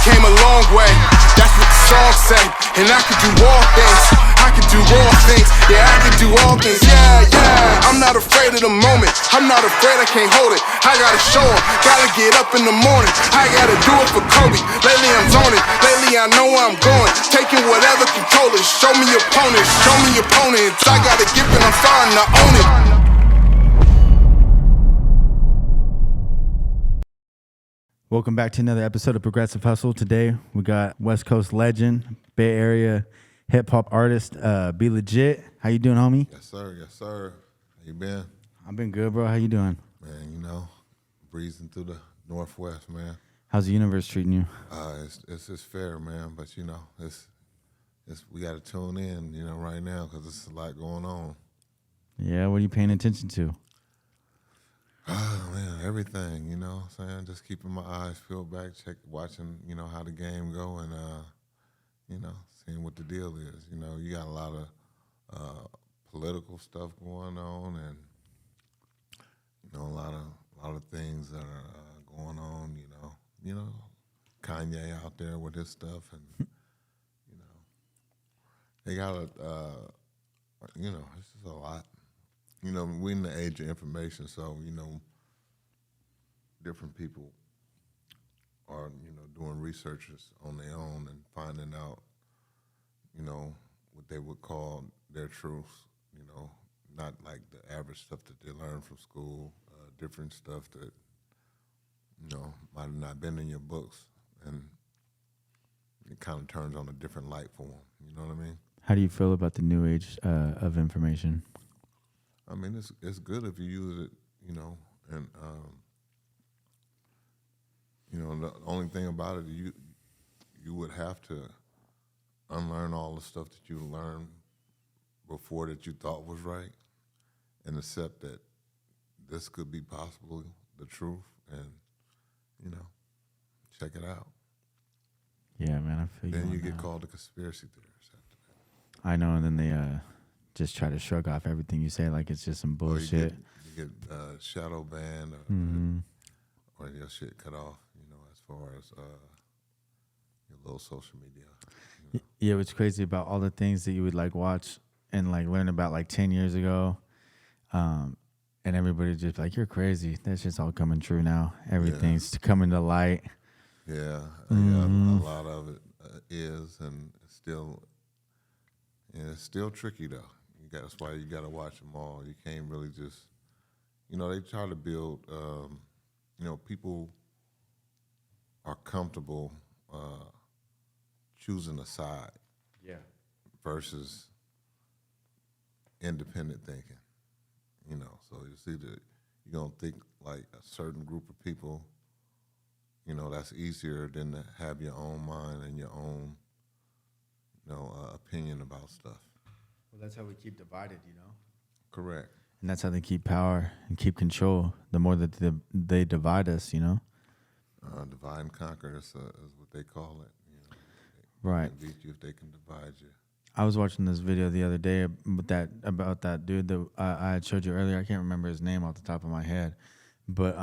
came a long way, that's what the song say. And I can do all things, I can do all things, yeah, I can do all things, yeah. I'm not afraid of the moment, I'm not afraid I can't hold it. I gotta show 'em, gotta get up in the morning, I gotta do it for Kobe. Lately I'm zoning, lately I know where I'm going, taking whatever controllers. Show me opponents, show me opponents. I got a gift and I'm starting to own it. Welcome back to another episode of Progressive Hustle. Today we got West Coast legend, Bay Area hip hop artist, Be Legit. How you doing, homie? Yes, sir. Yes, sir. How you been? I've been good, bro. How you doing? Man, you know, breezing through the Northwest, man. How's the universe treating you? It's just fair, man. But you know, it's we got to tune in, you know, right now because there's a lot going on. Yeah, what are you paying attention to? Oh man, everything, you know what I'm saying? Just keeping my eyes peeled back, watching, you know, how the game go and, you know, seeing what the deal is. You know, you got a lot of political stuff going on and, you know, a lot of things that are going on, you know, Kanye out there with his stuff and, you know, they got you know, it's just a lot. You know, we're in the age of information, so, you know, different people are, you know, doing researches on their own and finding out, you know, what they would call their truths, you know, not like the average stuff that they learn from school, different stuff that, you know, might have not been in your books, and it kind of turns on a different light for them, you know what I mean? How do you feel about the new age of information? I mean, it's good if you use it, you know, and you know, the only thing about it, you would have to unlearn all the stuff that you learned before that you thought was right, and accept that this could be possibly the truth, and you know, check it out. Yeah, man, I feel you. Then you get called a conspiracy theorist after that. I know, and then they just try to shrug off everything you say like it's just some bullshit. You get shadow banned or your shit cut off, you know, as far as your little social media. You know? Yeah, what's crazy about all the things that you would like watch and like learn about like 10 years ago, and everybody just like, you're crazy. That's just all coming true now. Everything's coming to light. Yeah, a lot of it is, and it's still tricky though. That's why you got to watch them all. You can't really just, you know, they try to build, you know, people are comfortable choosing a side versus independent thinking, you know. So it's either you're going to think like a certain group of people, you know, that's easier than to have your own mind and your own, you know, opinion about stuff. Well, that's how we keep divided, you know? Correct. And that's how they keep power and keep control. The more that they divide us, you know? Divide and conquer is what they call it. You know? Right. They can beat you if they can divide you. I was watching this video the other day about that dude that I had showed you earlier. I can't remember his name off the top of my head. But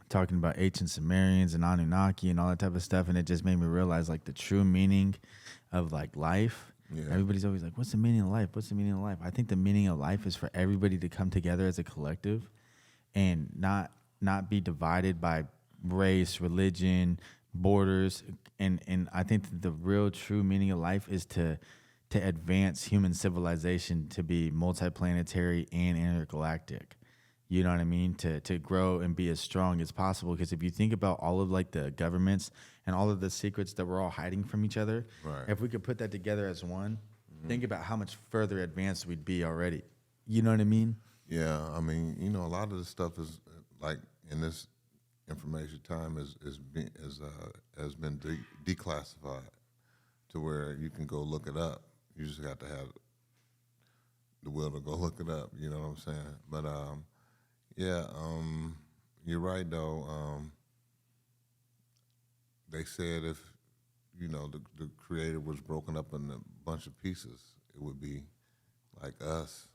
talking about ancient Sumerians and Anunnaki and all that type of stuff. And it just made me realize, like, the true meaning of, like, life. Yeah. Everybody's always like, what's the meaning of life? What's the meaning of life? I think the meaning of life is for everybody to come together as a collective and not be divided by race, religion, borders. And I think that the real true meaning of life is to advance human civilization to be multiplanetary and intergalactic. You know what I mean? To grow and be as strong as possible. Because if you think about all of like the governments and all of the secrets that we're all hiding from each other, right. If we could put that together as one, think about how much further advanced we'd be already. You know what I mean? Yeah, I mean, you know, a lot of this stuff is like in this information time has been declassified to where you can go look it up. You just got to have the will to go look it up. You know what I'm saying? But yeah, you're right though. They said if, you know, the creator was broken up in a bunch of pieces, it would be like us.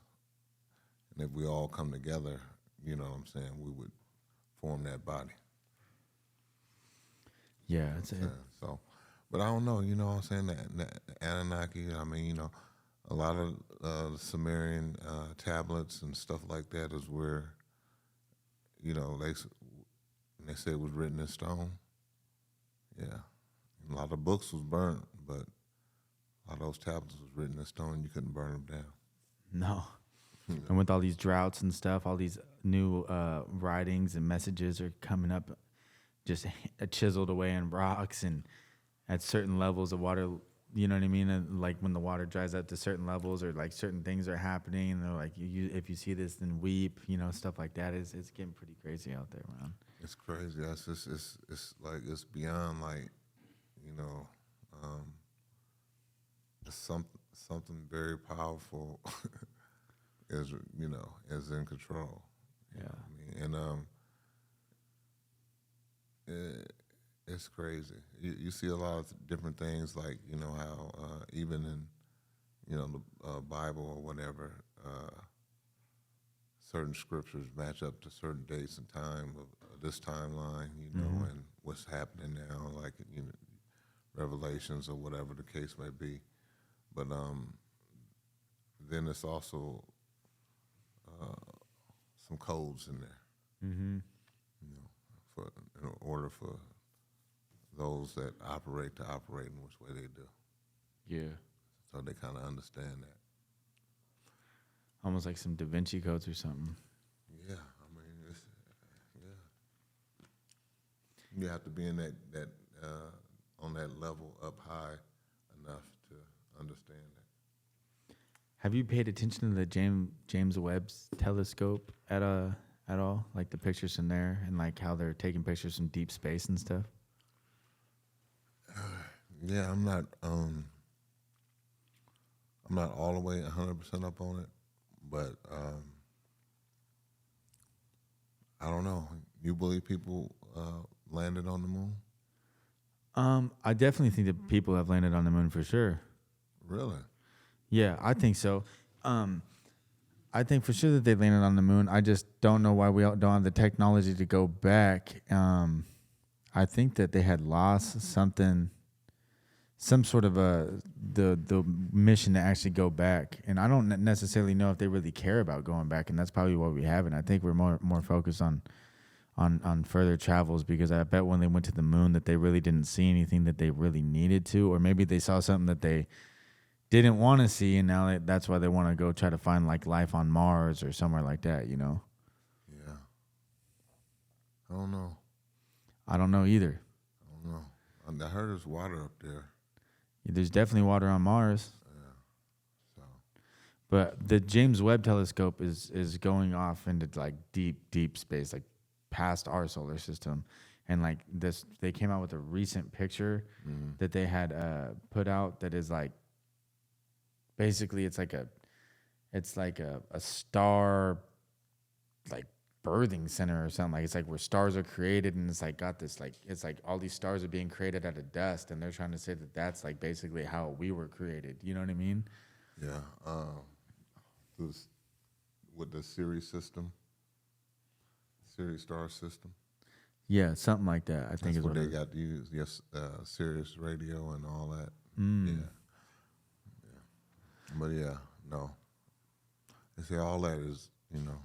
And if we all come together, you know what I'm saying, we would form that body. Yeah, You know what I'm saying? So, but I don't know. You know what I'm saying? That Anunnaki. I mean, you know, a lot of the Sumerian tablets and stuff like that is where, you know, they say it was written in stone. Yeah, a lot of books was burnt, but a lot of those tablets was written in stone. You couldn't burn them down. no. And with all these droughts and stuff, all these new writings and messages are coming up, just chiseled away in rocks and at certain levels of water. You know what I mean? And like when the water dries up to certain levels, or like certain things are happening, and they're like, if you see this, then weep. You know, stuff like that. It's getting pretty crazy out there, man. It's crazy. It's like it's beyond like, you know, it's something very powerful is, you know, is in control. You know what I mean? And it's crazy. You see a lot of different things, like, you know, how even in, you know, the Bible or whatever, certain scriptures match up to certain dates and time of this timeline, you know, and what's happening now, like, you know, Revelations or whatever the case may be. But then it's also some codes in there, you know, in order for those that operate to operate in which way they do. Yeah. So they kind of understand that. Almost like some Da Vinci codes or something. Yeah, I mean, you have to be in that on that level up high enough to understand that. Have you paid attention to the James Webb's telescope at all? Like the pictures from there, and like how they're taking pictures from deep space and stuff. Yeah, I'm not all the way 100% up on it, but I don't know. You believe people landed on the moon? I definitely think that people have landed on the moon for sure. Really? Yeah, I think so. I think for sure that they landed on the moon. I just don't know why we don't have the technology to go back. I think that they had lost something, some sort of the mission to actually go back, and I don't necessarily know if they really care about going back, and that's probably what we haven't. I think we're more focused on further travels, because I bet when they went to the moon that they really didn't see anything that they really needed to, or maybe they saw something that they didn't want to see, and now that's why they want to go try to find like life on Mars or somewhere like that, you know? Yeah. I don't know. I don't know either. I don't know. I heard there's water up there. There's definitely water on Mars. Yeah. So. But the James Webb Telescope is going off into like deep space, like past our solar system. And like this, they came out with a recent picture that they had put out that is like, basically it's like a star, like birthing center or something. Like it's like where stars are created, and it's like got this, like it's like all these stars are being created out of dust, and they're trying to say that that's like basically how we were created. You know what I mean? Yeah. With the Sirius system, Sirius star system. Yeah, something like that. I think That's is what what they got to use. Yes, Sirius radio and all that. Mm. Yeah. But yeah, no. They say all that is, you know,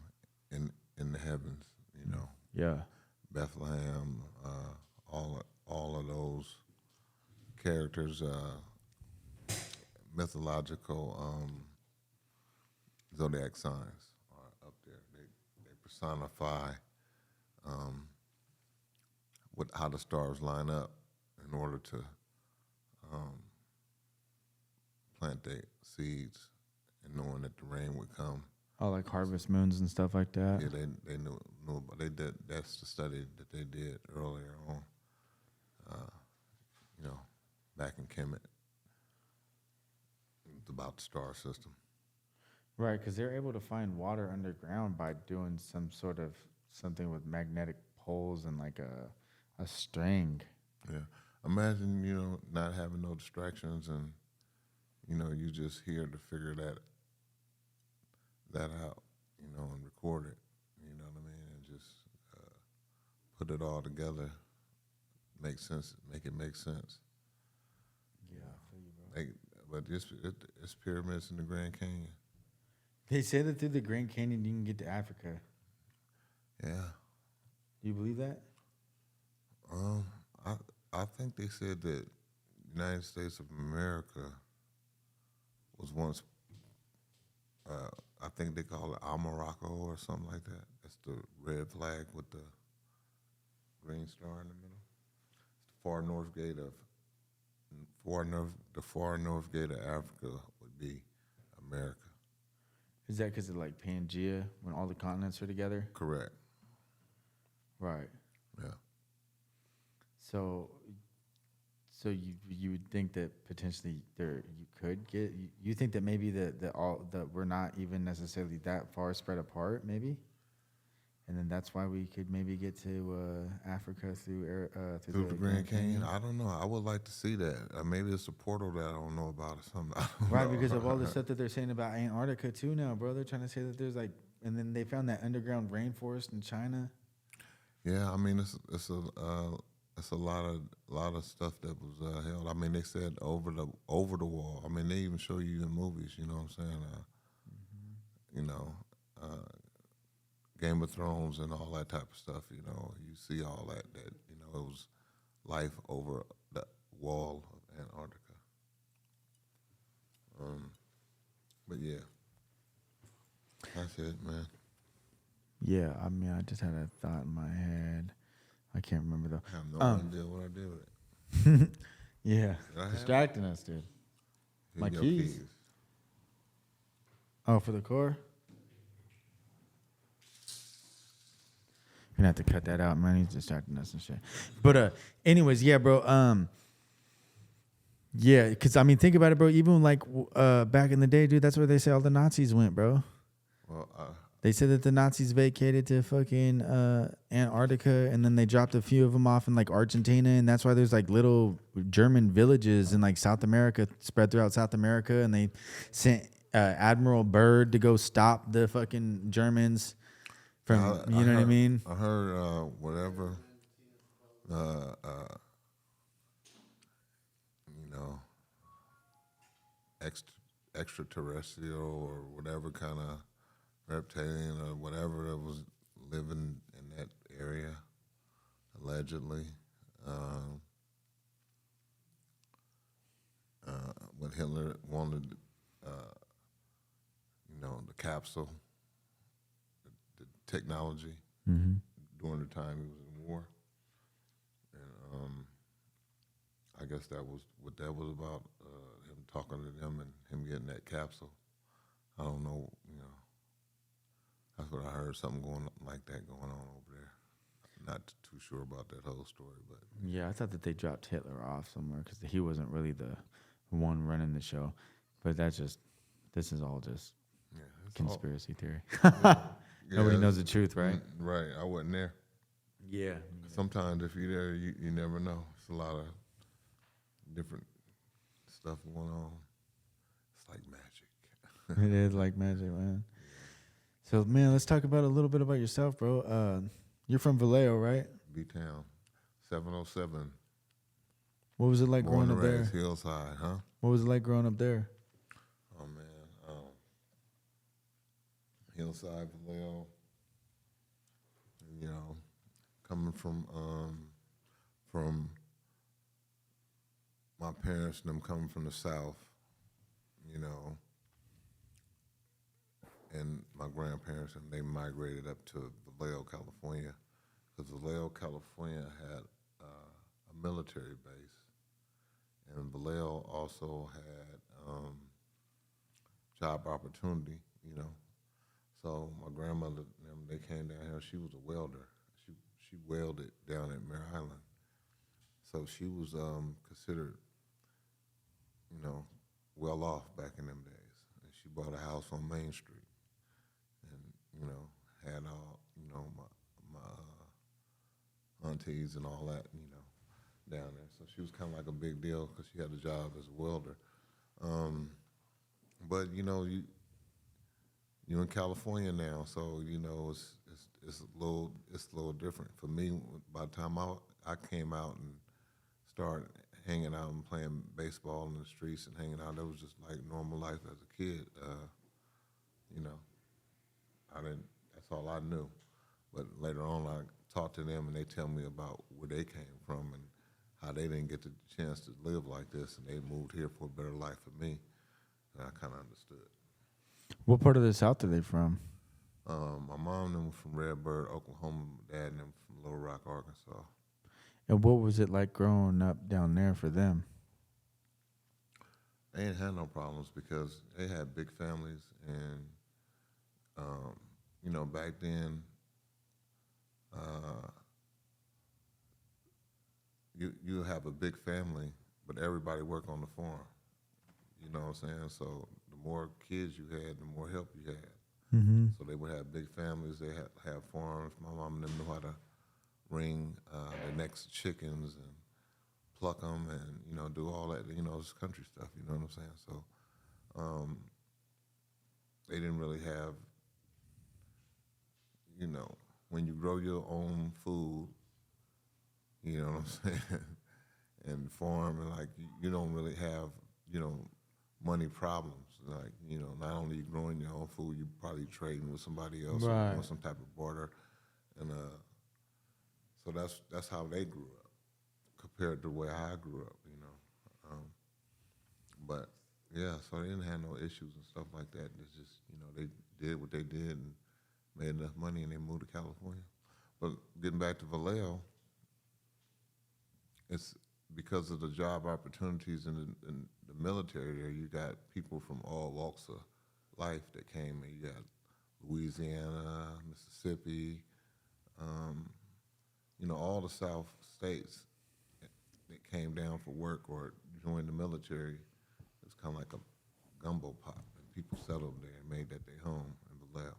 in the heavens, you know. Yeah. Bethlehem, all of those characters, mythological zodiac signs are up there. They personify how the stars line up in order to plant their seeds, and knowing that the rain would come. Oh, like harvest moons and stuff like that. Yeah, they knew about. They did. That's the study that they did earlier on. You know, back in Kemet, it's about the star system. Right, because they're able to find water underground by doing some sort of something with magnetic poles and like a string. Yeah, imagine, you know, not having no distractions, and you know, you just here to figure that out, you know, and record it, you know what I mean, and just put it all together, make sense. Make it make sense. Yeah, I feel you, bro. But it's pyramids in the Grand Canyon. They say that through the Grand Canyon you can get to Africa. Yeah. Do you believe that? I think they said that United States of America was once. I think they call it Morocco or something like that. That's the red flag with the green star in the middle. It's the far north gate of Africa would be America. Is that because of like Pangea when all the continents are together? Correct. Right. Yeah. So you would think that potentially you could get you think that maybe that we're not even necessarily that far spread apart maybe, and then that's why we could maybe get to Africa through the Grand Canyon. I don't know. I would like to see that. Maybe it's a portal that I don't know about or something. I don't right, know. because of all the stuff that they're saying about Antarctica too now, bro. They're trying to say that there's like, and then they found that underground rainforest in China. Yeah, I mean it's a lot of stuff that was held. I mean, they said over the wall. I mean, they even show you in movies. You know what I'm saying? You know, Game of Thrones and all that type of stuff. You know, you see all that you know it was life over the wall of Antarctica. But yeah, that's it, man. Yeah, I mean, I just had a thought in my head. I can't remember though. I have no idea what I did with it. Yeah, Did I have distracting us, dude. My Your keys. Oh, for the core? You're gonna have to cut that out, man. He's distracting us and shit. But anyways, yeah, bro. Yeah, because I mean, think about it, bro. Even like back in the day, dude, that's where they say all the Nazis went, bro. Well, They said that the Nazis vacated to fucking Antarctica, and then they dropped a few of them off in like Argentina, and that's why there's like little German villages in like South America, spread throughout South America, and they sent Admiral Byrd to go stop the fucking Germans from, you know what I mean? I heard whatever, you know, extraterrestrial or whatever kind of reptilian or whatever that was living in that area, allegedly. When Hitler wanted, you know, the capsule, the technology during the time he was in war, and I guess that was what that was about. Him talking to them and him getting that capsule. I don't know, you know. That's what I heard, something like that going on over there. Not too sure about that whole story, but Yeah, I thought that they dropped Hitler off somewhere because he wasn't really the one running the show. But this is all just conspiracy theory. Nobody knows the truth, right? Right, I wasn't there. Yeah. Sometimes if you're there, you never know. It's a lot of different stuff going on. It's like magic. It is like magic, man. So, man, let's talk about a little bit about yourself, bro. You're from Vallejo, right? B-Town, 707. What was it like Born growing and up there? raised Hillside, huh? What was it like growing up there? Oh, man. Hillside, Vallejo. You know, coming from my parents and them coming from the South, you know, and my grandparents, and they migrated up to Vallejo, California, because Vallejo, California had a military base, and Vallejo also had job opportunity, you know. So my grandmother, they came down here. She was a welder. She welded down at Mare Island. So she was considered, you know, well off back in them days. And she bought a house on Main Street. You know, had all, you know, my aunties and all that, you know, down there. So she was kind of like a big deal because she had a job as a welder. But you know, you're in California now, so you know it's a little different for me. By the time I came out and start hanging out and playing baseball in the streets and hanging out. That was just like normal life as a kid. You know, I didn't. That's all I knew. But later on, I talked to them, and they tell me about where they came from and how they didn't get the chance to live like this, and they moved here for a better life for me. And I kind of understood. What part of the South are they from? My mom and them was from Redbird, Oklahoma. My dad and them from Little Rock, Arkansas. And what was it like growing up down there for them? They ain't had no problems because they had big families, and you know, back then, you have a big family, but everybody work on the farm. You know what I'm saying? So the more kids you had, the more help you had. Mm-hmm. So they would have big families. They have farms. My mom and them knew how to ring the next chickens and pluck them, and you know, do all that. You know, it's country stuff. You know what I'm saying? So they didn't really have, you know, when you grow your own food, you know what I'm saying, and farm, and like you don't really have, you know, money problems. Like, you know, not only you growing your own food, you probably trading with somebody else or Right. doing some type of barter, and so that's how they grew up compared to the way I grew up. You know, but yeah, so they didn't have no issues and stuff like that. It's just, you know, they did what they did and made enough money, and they moved to California. But getting back to Vallejo, it's because of the job opportunities in the military there. You got people from all walks of life that came in. You got Louisiana, Mississippi, you know, all the South states that came down for work or joined the military. It's kind of like a gumbo pot, and people settled there and made that their home in Vallejo,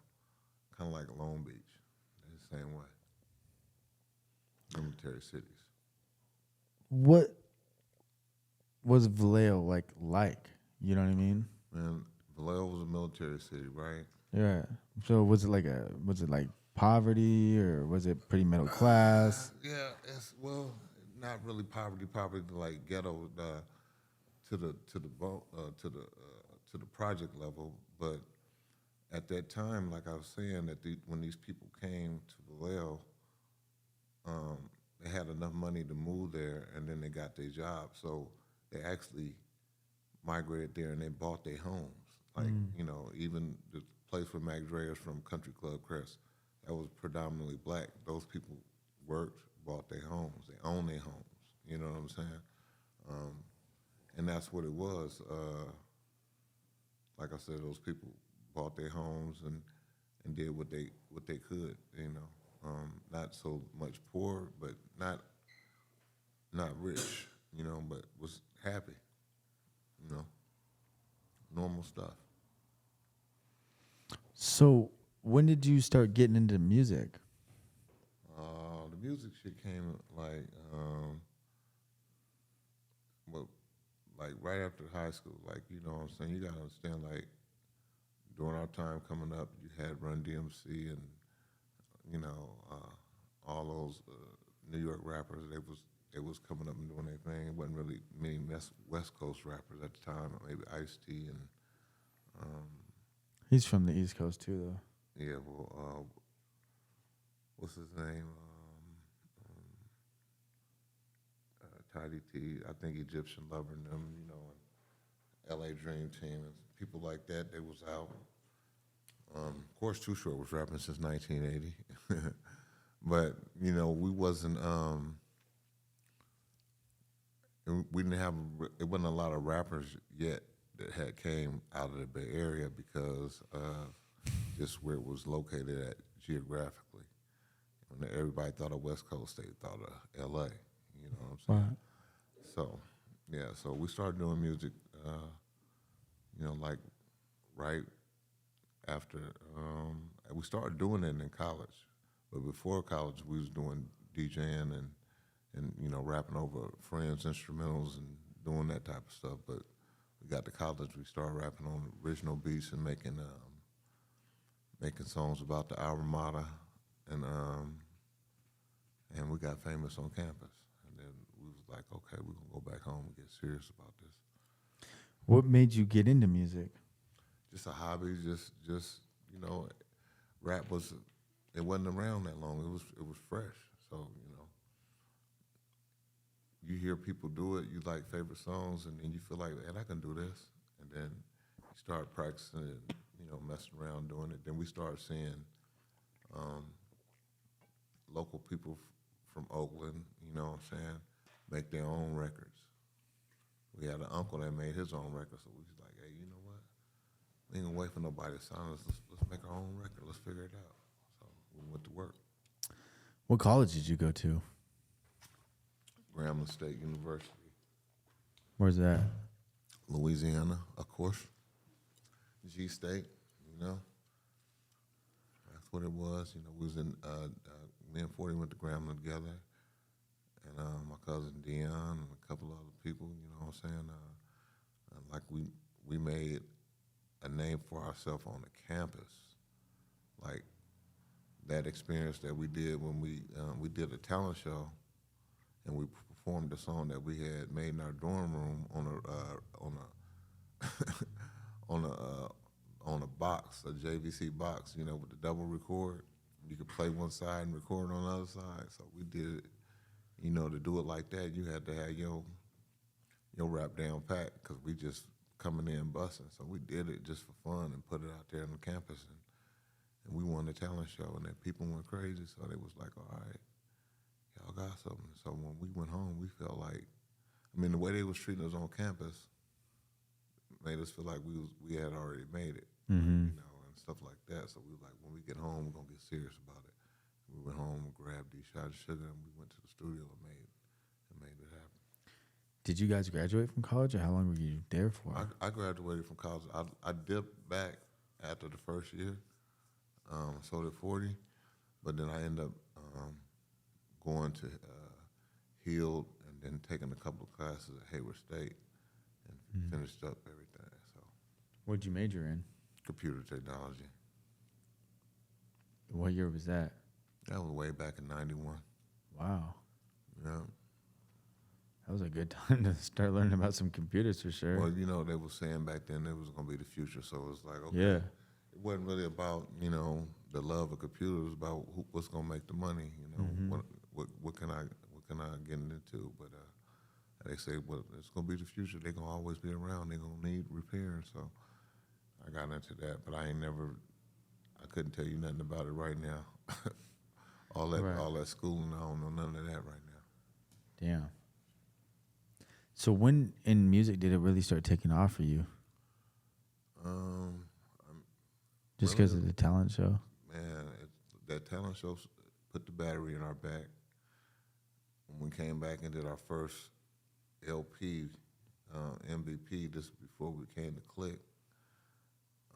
kind of like Long Beach, the same way. Military cities. What was Vallejo like? You know what I mean? Man, Vallejo was a military city, right? Yeah. So was it like poverty, or was it pretty middle class? Yeah, it's, well, not really poverty, like ghetto to the project level, but at that time, like I was saying, that when these people came to Vallejo, they had enough money to move there, and then they got their job, so they actually migrated there and they bought their homes. Like, you know, even the place where Mac Dre is from, Country Club Crest, that was predominantly black. Those people worked, bought their homes, they owned their homes. You know what I'm saying? And that's what it was. Like I said, those people bought their homes and did what they could. You know. Not so much poor, but not rich, you know, but was happy, you know, normal stuff. So when did you start getting into music? The music shit came like, well, like right after high school, like, you know what I'm saying? You gotta understand, like, during our time coming up, you had Run DMC and, you know, all those New York rappers. They was coming up and doing their thing. It wasn't really many West Coast rappers at the time. Maybe Ice-T and He's from the East Coast too, though. yeah. Well, what's his name? Tidy T. I think Egyptian Lover and them. You know, and L.A. Dream Team and people like that. They was out. Of course, Too Short was rapping since 1980. But, you know, we wasn't, we didn't have, it wasn't a lot of rappers yet that had came out of the Bay Area because of just where it was located at geographically. When everybody thought of West Coast, they thought of L.A., you know what I'm saying? Right. So, yeah, so we started doing music, you know, like right after, we started doing it in college. But before college, we was doing DJing and you know, rapping over friends' instrumentals and doing that type of stuff. But we got to college, we started rapping on original beats and making songs about the alma mater, and we got famous on campus. And then we was like, okay, we're gonna go back home and get serious about this. What made you get into music? Just a hobby, just you know, rap was it wasn't around that long. It was fresh. So, you know, you hear people do it, you like favorite songs, and then you feel like, man, I can do this. And then you start practicing and, you know, messing around doing it. Then we started seeing local people from Oakland, you know what I'm saying, make their own records. We had an uncle that made his own record, so we was like, hey, you know what? We ain't gonna wait for nobody to sign us. Let's make our own record. Let's figure it out. So we went to work. What college did you go to? Grambling State University, Where's that? Louisiana, of course. G State, you know. That's what it was. You know, we was in, me and 40 went to Grambling together. And my cousin Dion and a couple other people, you know what I'm saying? Like we made a name for ourselves on the campus. Like that experience that we did when we did a talent show, and we performed a song that we had made in our dorm room on a box, a JVC box, you know, with the double record. You could play one side and record on the other side. So we did it. You know, to do it like that, you had to have your rap down pat, because we just coming in busting. So we did it just for fun and put it out there on the campus, and we won the talent show, and then people went crazy. So they was like, all right, y'all got something. So when we went home, we felt like, I mean, the way they was treating us on campus made us feel like we had already made it, you know, and stuff like that. So we were like, when we get home, we're gonna get serious about it. We went home and grabbed these shots of sugar, and we went to the studio and made it happen. Did you guys graduate from college, or how long were you there for? I graduated from college. I dipped back after the first year, so did 40, but then I ended up going to Heald and then taking a couple of classes at Hayward State and finished up everything. So, What'd you major in? computer technology. What year was that? That was way back in '91. Wow. Yeah. That was a good time to start learning about some computers for sure. Well, you know, they were saying back then it was going to be the future, so it was like, okay. Yeah. It wasn't really about, you know, the love of computers. It was about what's going to make the money, you know, what can I get into. But they say, well, it's going to be the future. They're going to always be around. They're going to need repairing. So I got into that, but I couldn't tell you nothing about it right now. All that schooling, I don't know none of that right now. Damn. So when in music did it really start taking off for you? Just because of the talent show? Man, that talent show put the battery in our back. When we came back and did our first LP, MVP, this before we came to Click,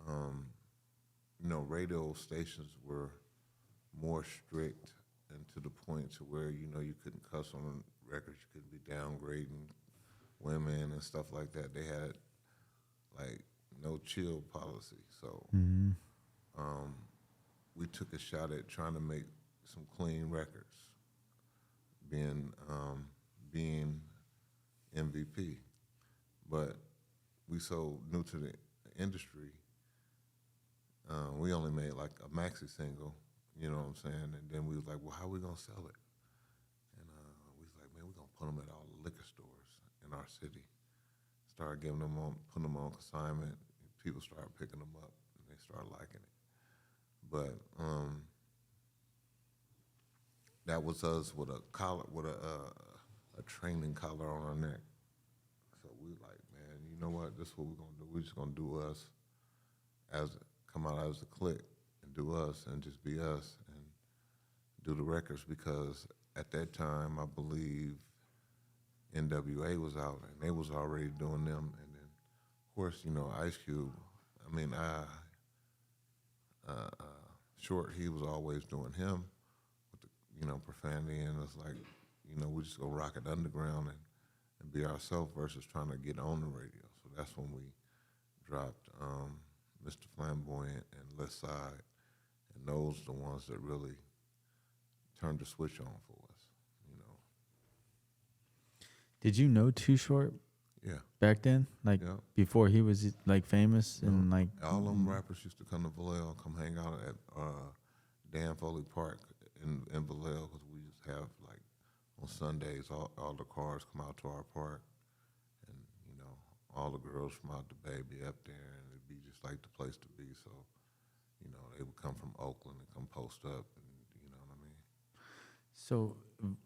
you know, radio stations were more strict and to the point to where, you know, you couldn't cuss on records, you couldn't be downgrading women and stuff like that. They had like no chill policy. So we took a shot at trying to make some clean records, being MVP. But we so new to the industry, we only made like a maxi single, you know what I'm saying? And then we was like, well, how are we gonna sell it? And we was like, man, we're gonna put them at all the liquor stores in our city. Started giving them on, putting them on consignment. People started picking them up, and they started liking it. But that was us with a collar, with a training collar on our neck. So we like, man, you know what? This is what we're gonna do. We're just gonna do us, come out as a Click and do us and just be us and do the records, because at that time I believe NWA was out and they was already doing them, and then of course, you know, Ice Cube. I mean, Short, he was always doing him with the, you know, profanity, and it's like, you know, we just go rock it underground and be ourselves versus trying to get on the radio. So that's when we dropped Mr. Flamboyant and Left Side, and those are the ones that really turned the switch on for us, you know. Did you know Too Short Yeah. back then? Like Yeah. before he was like famous and like all them rappers used to come to Vallejo, come hang out at Dan Foley Park in Vallejo, because we used to have, like, on Sundays, all the cars come out to our park, and, you know, all the girls from out the Bay be up there, and it'd be just like the place to be. So, you know, they would come from Oakland and come post up, and you know what I mean. So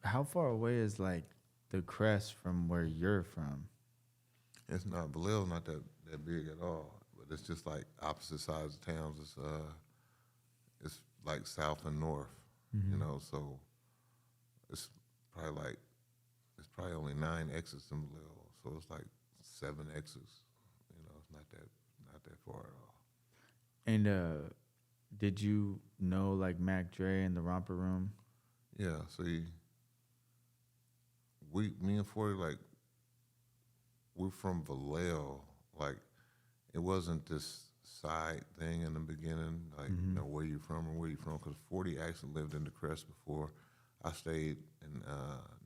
how far away is like the Crest from where you're from? It's not Vallejo's not that big at all, but it's just like opposite sides of towns. It's like south and north, you know. So it's probably only 9 exits in Vallejo, so it's like 7 exits. You know, it's not that far at all. And did you know like Mac Dre and the Romper Room? Yeah, see, me and 40, like, we're from Vallejo. Like, it wasn't this side thing in the beginning, like, you know, where you from and where you from, because 40 actually lived in the Crest before. I stayed in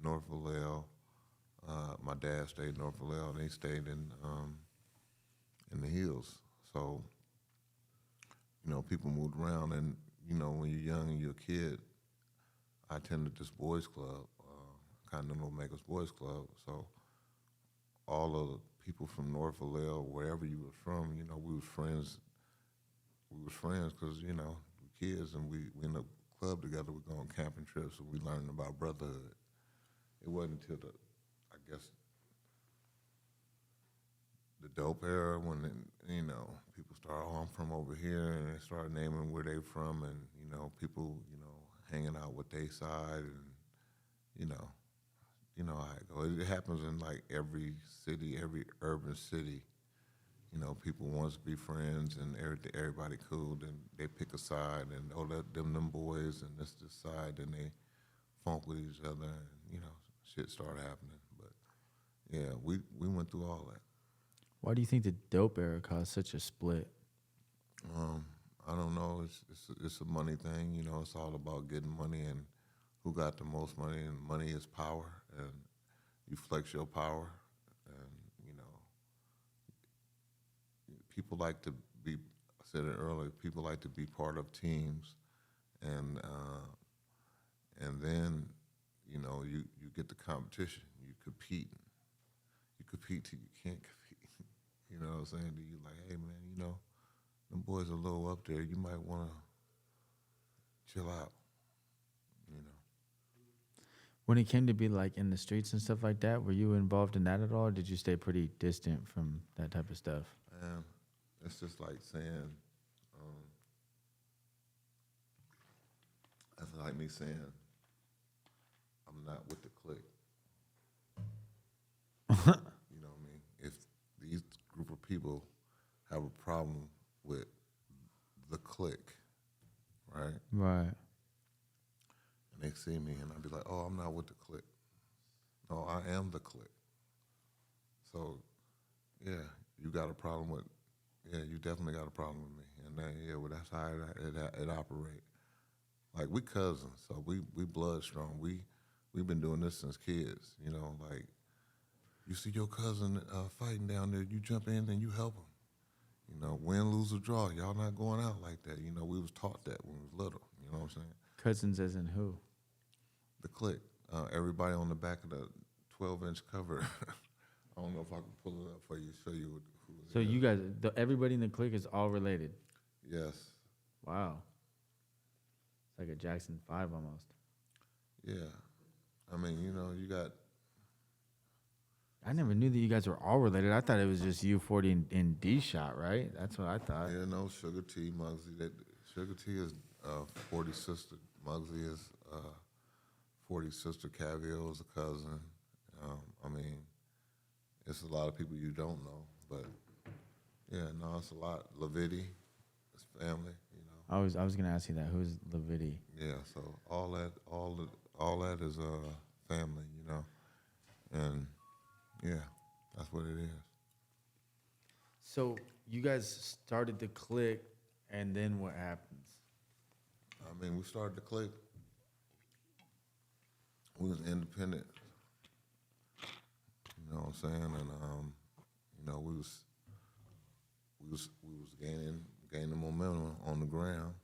North Vallejo. My dad stayed in North Vallejo, and they stayed in the hills. So, you know, people moved around, and, you know, when you're young and you're a kid, I attended this boys club, Continental Makers Boys Club. So all of the people from North Vallejo, wherever you were from, you know, we was friends. We was friends because, you know, we kids, and we in the club together. We go on camping trips, and we learned about brotherhood. It wasn't until I guess, the dope era when, you know, people started, oh, I'm from over here, and they started naming where they from, and, you know, people, you know, hanging out with their side, and, you know how it goes. It happens in like every city, every urban city. You know, people wants to be friends, and everybody cool. Then they pick a side, and oh, them boys, and this side. Then they funk with each other, and, you know, shit started happening. But yeah, we went through all that. Why do you think the dope era caused such a split? I don't know. It's a money thing. You know, it's all about getting money and who got the most money, and money is power, and you flex your power, and, you know, people like to be, I said it earlier, people like to be part of teams, and then, you know, you get the competition, you compete till you can't compete. You know what I'm saying? You like, hey man, you know, them boys are a little up there, you might want to chill out, you know. When it came to be like in the streets and stuff like that, were you involved in that at all, or did you stay pretty distant from that type of stuff? And it's just like saying, that's like me saying, I'm not with the clique. You know what I mean? If these group of people have a problem with the clique, right? Right. And they see me, and I'd be like, oh, I'm not with the clique. No, I am the clique. So, yeah, you got a problem with, yeah, you definitely got a problem with me. And then, yeah, well, that's how it operates. Like, we cousins, so we blood strong. We've been doing this since kids, you know, like, you see your cousin fighting down there, you jump in and you help him. You know, win, lose, or draw. Y'all not going out like that. You know, we was taught that when we was little. You know what I'm saying? Cousins as in who? The clique. Everybody on the back of the 12-inch cover. I don't know if I can pull it up for you, show you who it So is. you guys, everybody in the clique is all related? Yes. Wow. It's like a Jackson 5 almost. Yeah. I mean, you know, you got... I never knew that you guys were all related. I thought it was just you, 40, and D-Shot, right? That's what I thought. Yeah, no, Sugar T, Muggsy. Sugar T is 40's sister. Muggsy is 40's sister. Cavio is a cousin. I mean, it's a lot of people you don't know, but yeah, no, it's a lot. Lavidi, it's family, you know. I was gonna ask you that. Who's Lavidi? Yeah, so all that is family, you know, and yeah, that's what it is. So you guys started the clique, and then what happens? I mean, we started the clique. We was independent. I'm saying? And you know, we was gaining momentum on the ground,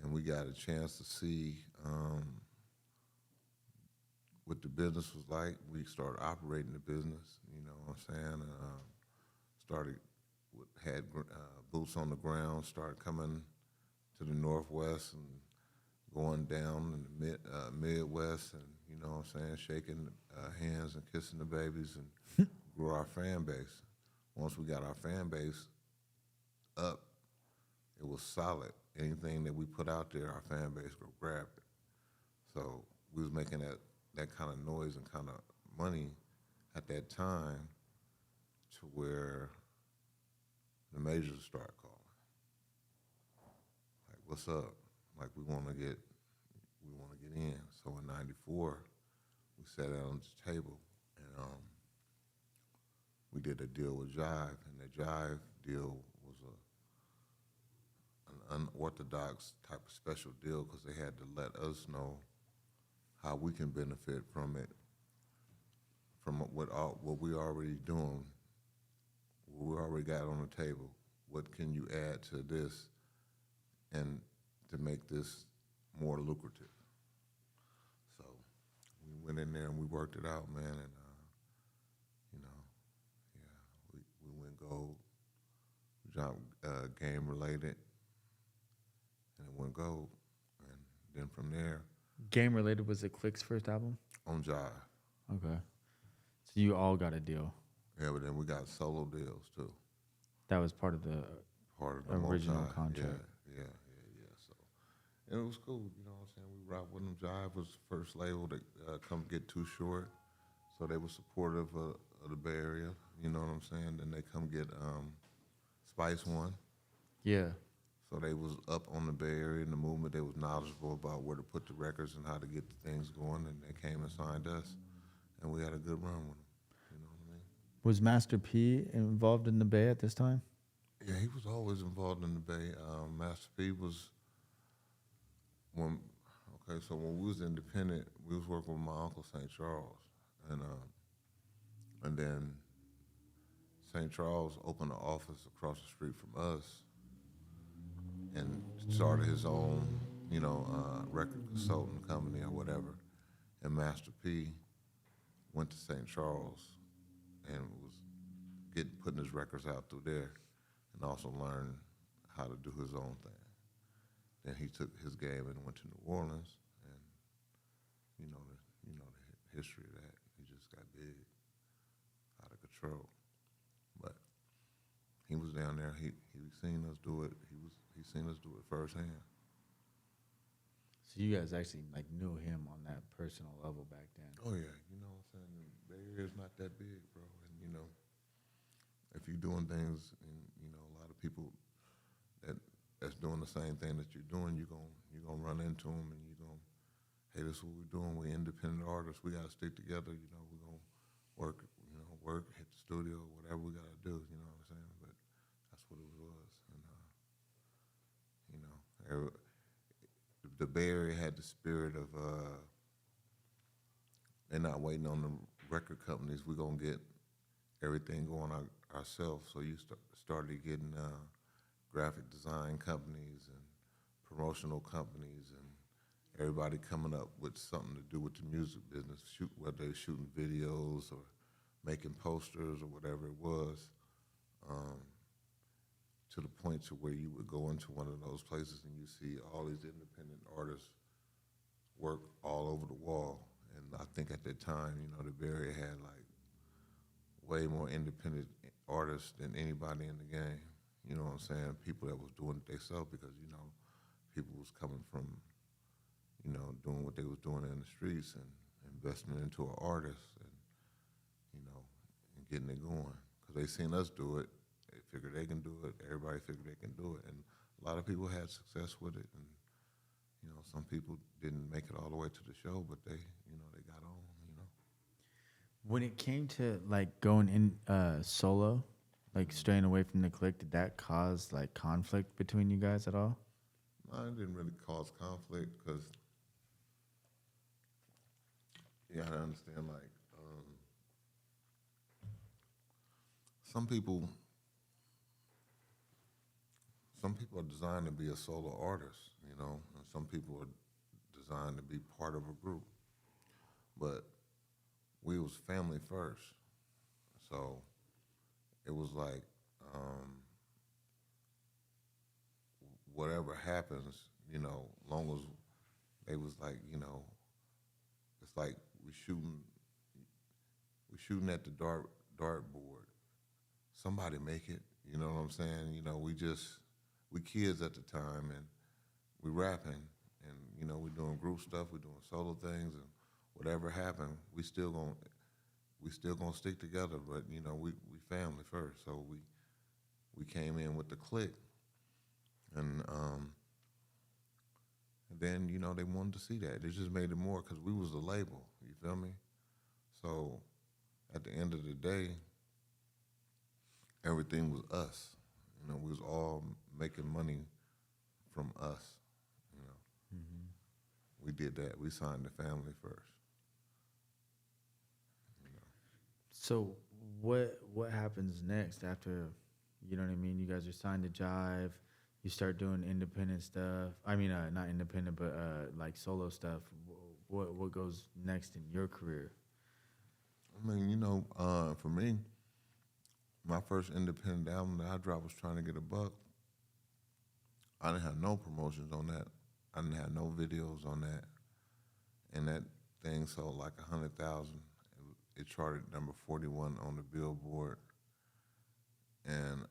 and we got a chance to see what the business was like. We started operating the business, you know what I'm saying? And had boots on the ground, started coming to the Northwest and going down in the Midwest, and you know what I'm saying, shaking hands and kissing the babies, and grew our fan base. Once we got our fan base up, it was solid. Anything that we put out there, our fan base would grab it. So we was making that kind of noise and kind of money at that time, to where the majors start calling. Like, what's up? Like, we want to get in. So in '94, we sat down on the table, and we did a deal with Jive, and the Jive deal was an unorthodox type of special deal, because they had to let us know how we can benefit from it, from what we already doing, what we already got on the table. What can you add to this, and to make this more lucrative? So we went in there and we worked it out, man, and you know, yeah, we went gold. We dropped game related, and it went gold, and then from there. Game related was it Click's first album? On Jive. Okay. So you all got a deal. Yeah, but then we got solo deals too. That was part of the original contract. Yeah. So, and it was cool, you know what I'm saying? We rocked with them. Jive was the first label to come get Too Short, so they were supportive of the Bay Area, you know what I'm saying? Then they come get Spice One. Yeah. So they was up on the Bay Area in the movement. They was knowledgeable about where to put the records and how to get the things going, and they came and signed us, and we had a good run with them. You know what I mean? Was Master P involved in the Bay at this time? Yeah, he was always involved in the Bay. Master P was when we was independent, we was working with my uncle St. Charles, and then St. Charles opened an office across the street from us, and started his own, you know, record consulting company or whatever. And Master P went to St. Charles and was putting his records out through there, and also learned how to do his own thing. Then he took his game and went to New Orleans, and you know the history of that. He just got big, out of control. But he was down there. He seen us do it. He seen us do it firsthand. So you guys actually like knew him on that personal level back then. Oh yeah, you know what I'm saying? The Bay Area's not that big, bro. And you know, if you're doing things, and you know, a lot of people that's doing the same thing that you're doing, you're gonna run into them, and you're gonna, hey, this is what we're doing. We're independent artists. We gotta stick together. You know, we're gonna work, hit the studio, whatever we gotta do. You know what I'm saying? But that's what it was. And you know, the Bay Area had the spirit of they're not waiting on the record companies. We're gonna get everything going ourselves. So you started getting graphic design companies and promotional companies, and everybody coming up with something to do with the music business, whether they're shooting videos or making posters or whatever it was, to the point to where you would go into one of those places and you see all these independent artists work all over the wall. And I think at that time, you know, the Bay Area had like way more independent artists than anybody in the game. You know what I'm saying? People that was doing it themselves, because, you know, people was coming from, you know, doing what they was doing in the streets and investing into an artist, and, you know, and getting it going. Because they seen us do it. They figured they can do it. Everybody figured they can do it. And a lot of people had success with it. And, you know, some people didn't make it all the way to the show, but they, you know, they got on, you know. When it came to like going in solo, like straying away from the clique, did that cause like conflict between you guys at all? No, it didn't really cause conflict, because you gotta understand, like, some people are designed to be a solo artist, you know, and some people are designed to be part of a group. But we was family first, so it was like whatever happens, you know, long as they was like, you know, it's like we shooting at the dartboard. Somebody make it, you know what I'm saying? You know, we kids at the time, and we rapping, and you know, we doing group stuff, we doing solo things, and whatever happened, we still gonna stick together. But you know, we family first, so we came in with the clique, and then you know they wanted to see that. They just made it more because we was the label. You feel me? So at the end of the day, everything was us. You know, we was all making money from us. You know, we did that. We signed the family first. You know. So what happens next after, you know what I mean? You guys are signed to Jive. You start doing independent stuff. I mean, not independent, but like solo stuff. What goes next in your career? I mean, you know, for me, my first independent album that I dropped was Trying to Get a Buck. I didn't have no promotions on that. I didn't have no videos on that. And that thing sold like 100,000. It charted number 41 on the Billboard. And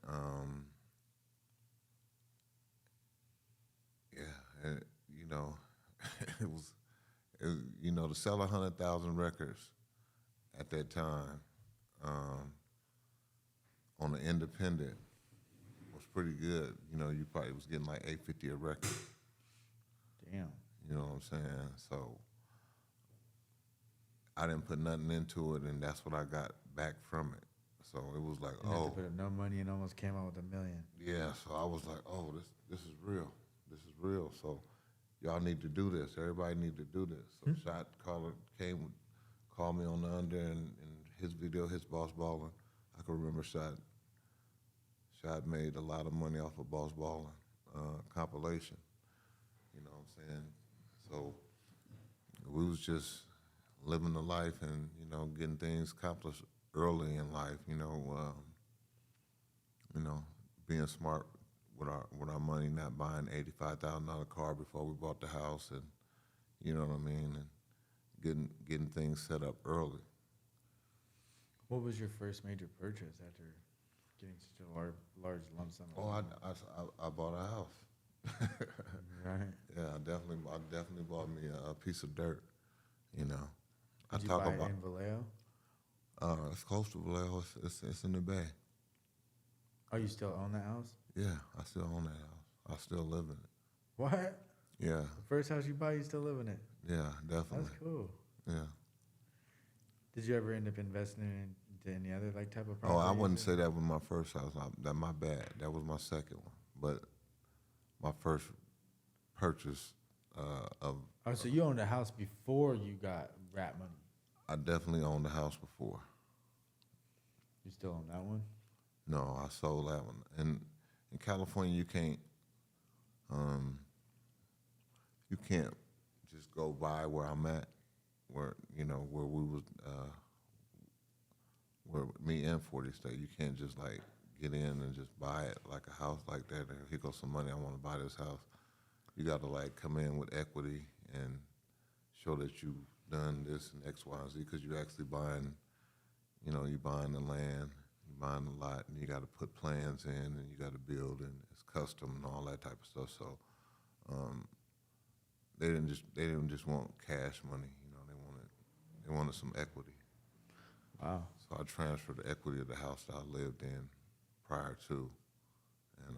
you know, it was, you know, to sell 100,000 records at that time on the independent was pretty good. You know, you probably was getting like $850 a record. Damn. You know what I'm saying? So I didn't put nothing into it, and that's what I got back from it. So it was like, You had to put up no money and almost came out with $1 million. Yeah, so I was like, oh, this is real. This is real. So y'all need to do this. Everybody need to do this. So Shot Caller called me on the under, and his video, His Boss Ballin'. I can remember Shot made a lot of money off of Boss Ballin' compilation. You know what I'm saying? So we was just living the life and, you know, getting things accomplished early in life, you know, being smart with our money, not buying $85,000 car before we bought the house, and you know what I mean, and getting things set up early. What was your first major purchase after getting such a large lump sum? Oh, I bought a house. Right. Yeah, I definitely bought me a piece of dirt. You know, Did you buy it in Vallejo? It's close to Vallejo. It's in the Bay. Oh, you still own that house? Yeah, I still own that house. I still live in it. What? Yeah. The first house you buy, you still live in it? Yeah, definitely. That's cool. Yeah. Did you ever end up investing into any other like type of property? Oh, I wouldn't say that was my first house. That my bad. That was my second one. But my first purchase of. Oh, so you owned a house before you got rap money? I definitely owned the house before. You still own that one? No, I sold that one. And in California, you can't just go by where I'm at, where we was, where me and 40 State. You can't just like get in and just buy it like a house like that. And here goes some money. I want to buy this house. You got to like come in with equity and show that you've done this and X, Y, and Z, because you're actually buying. You know, you're buying the land, you're buying the lot, and you got to put plans in, and you got to build, and it's custom and all that type of stuff. So they didn't just want cash money. You know, they wanted some equity. Wow. So I transferred the equity of the house that I lived in prior to, and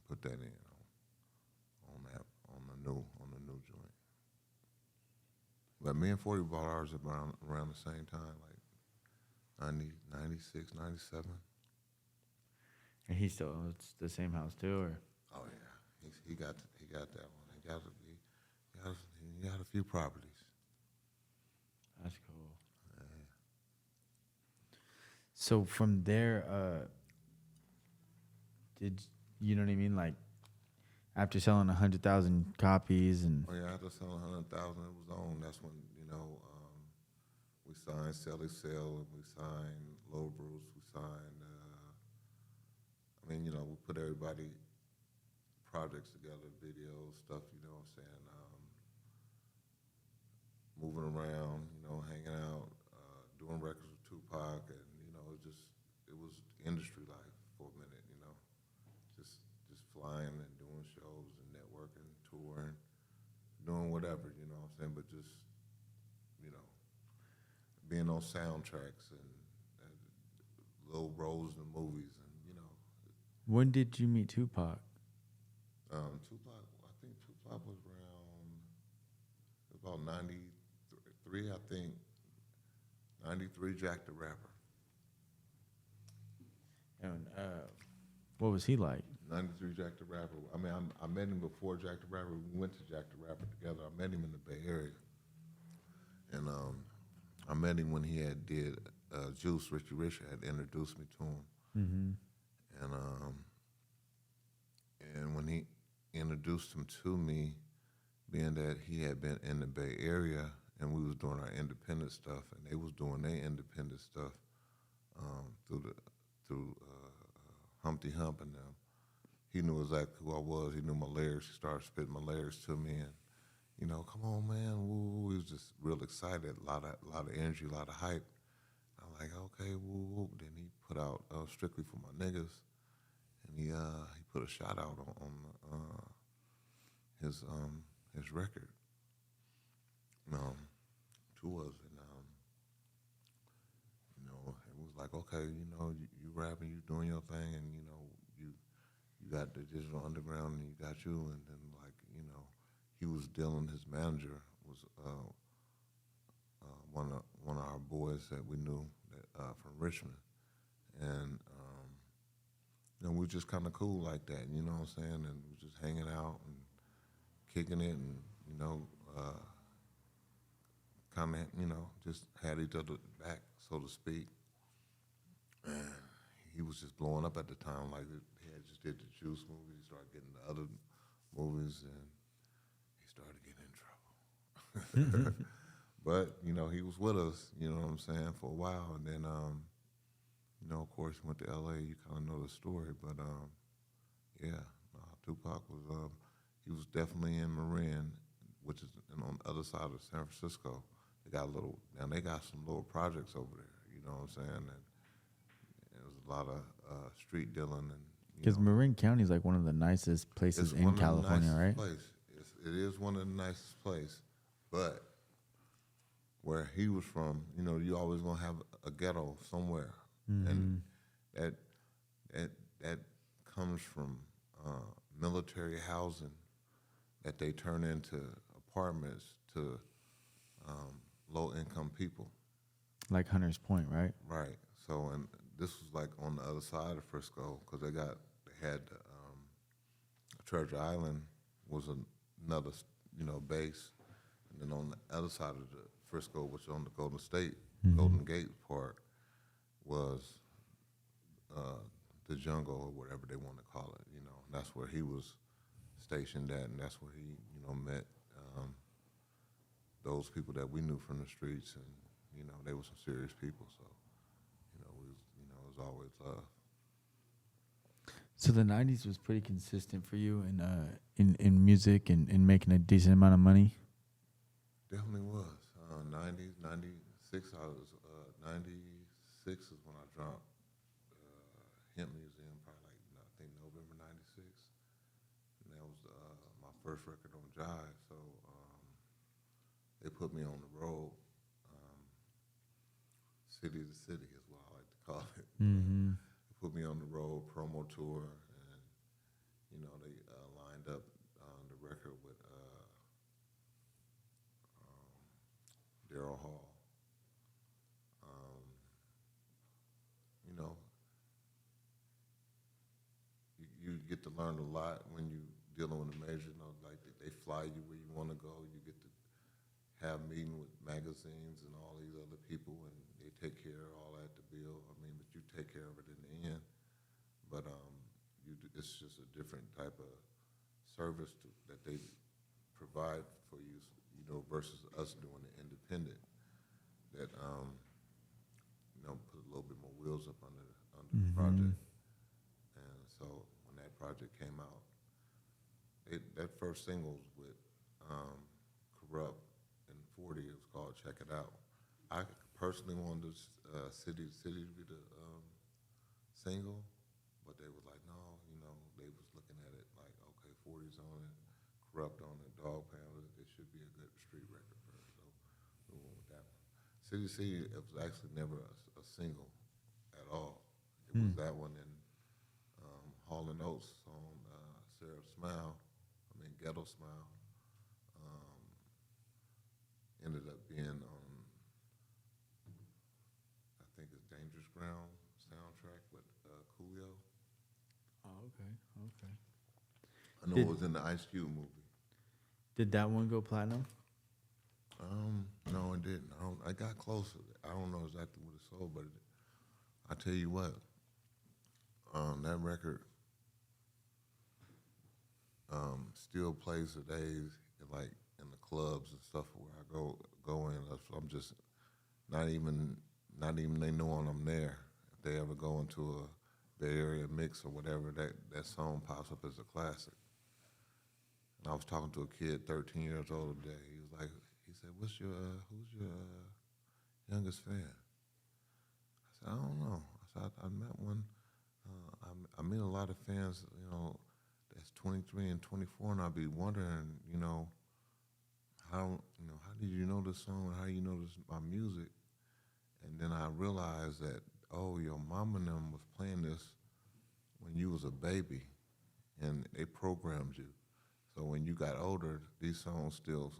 put that in on the new joint. But me and 40 bought ours around the same time, like 96, 97. And he still owns the same house too, or? Oh yeah, he got that one. He got a few properties. That's cool. So from there, did you know what I mean? Like after selling 100,000 copies and Oh yeah, after selling 100,000, it was on. That's when we signed Sally Sale and we signed Low Bruce. We signed. We put everybody projects together, videos, stuff. You know what I'm saying? Moving around, hanging out, doing records with Tupac, and it was industry life for a minute. Just flying and doing shows and networking, touring, doing whatever. You know what I'm saying? But just being on soundtracks and little roles in the movies, and when did you meet Tupac? Tupac. I think Tupac was about 93. I think 93. Jack the Rapper. And what was he like? 93 Jack the Rapper. I mean, I met him before Jack the Rapper. We went to Jack the Rapper together. I met him in the Bay Area, and I met him when he had did Juice. Richie Rich had introduced me to him, and when he introduced him to me, being that he had been in the Bay Area and we was doing our independent stuff and they was doing their independent stuff through Humpty Hump and them, he knew exactly who I was. He knew my lyrics. He started spitting my lyrics to me, and come on, man. Woo. He was just real excited. A lot of energy, a lot of hype. I'm like, okay, woo. Then he put out Strictly for My Niggas, and he put a shout out on his record. To us, and it was like, okay, you rapping, you doing your thing, and you got the Digital Underground, and you got you, and then he was dealing. His manager was one of our boys that we knew from Richmond, and we were just kind of cool like that, you know what I'm saying? And we were just hanging out and kicking it, and kind of just had each other back, so to speak. And he was just blowing up at the time, like he had just did the Juice movie. He started getting the other movies, and he started getting in trouble. But he was with us, you know what I'm saying, for a while, and then of course, he went to L.A. You kind of know the story, but Tupac was he was definitely in Marin, which is on the other side of San Francisco. They got some little projects over there, you know what I'm saying, and it was a lot of street dealing, and because Marin County is like one of the nicest places in California, right? It is one of the nicest places, but where he was from, you always gonna have a ghetto somewhere. And that comes from military housing that they turn into apartments to low-income people. Like Hunter's Point, right? Right. So, and this was like on the other side of Frisco, because they had Treasure Island was another base, and then on the other side of the Frisco, which is on the Golden Gate part, was the jungle, or whatever they want to call it, and that's where he was stationed at, and that's where he, met those people that we knew from the streets, and they were some serious people, so it was always love. So the '90s was pretty consistent for you in music and making a decent amount of money. Definitely was. 90s, 96. 96 is when I dropped Hemp Museum, probably I think November '96, and that was my first record on Jive. So they put me on the road, city to city is what I like to call it. They put me on the road, promo tour, and they lined up the record with Daryl Hall. You get to learn a lot when you dealing with a major. Like they fly you where you want to go. You get to have meeting with magazines and all these other people, and they take care of all that, the bill. I mean, but care of it in the end. But it's just a different type of service that they provide for you, versus us doing it independent. That put a little bit more wheels up under the project. And so when that project came out, that first single was with Corrupt and 40. It was called "Check It Out." I personally wanted City to be the single, but they was like, no, they was looking at it like, okay, 40's on it, Corrupt on it, Dog Pound, it should be a good street record for us. So we went with that one. City it was actually never a single at all. It was that one and Hall & Oates on Ghetto Smile, ended up being on, I think it's Dangerous Ground soundtrack with Coolio. Oh, okay. I know it was in the Ice Cube movie. Did that one go platinum? No, it didn't. I got close. I don't know exactly what it sold, but I tell you what, that record still plays today, like in the clubs and stuff where I go in. I'm just not even they knowing I'm there. If they ever go into a Bay Area mix or whatever, that song pops up as a classic. And I was talking to a kid, 13 years old today. He said, who's your youngest fan? I said, I don't know. I said, I met one. I meet a lot of fans, that's 23 and 24, and I'd be wondering, how did you know this song and how you know my music? And then I realized that, your mom and them was playing this when you was a baby, and they programmed you. So when you got older, these songs still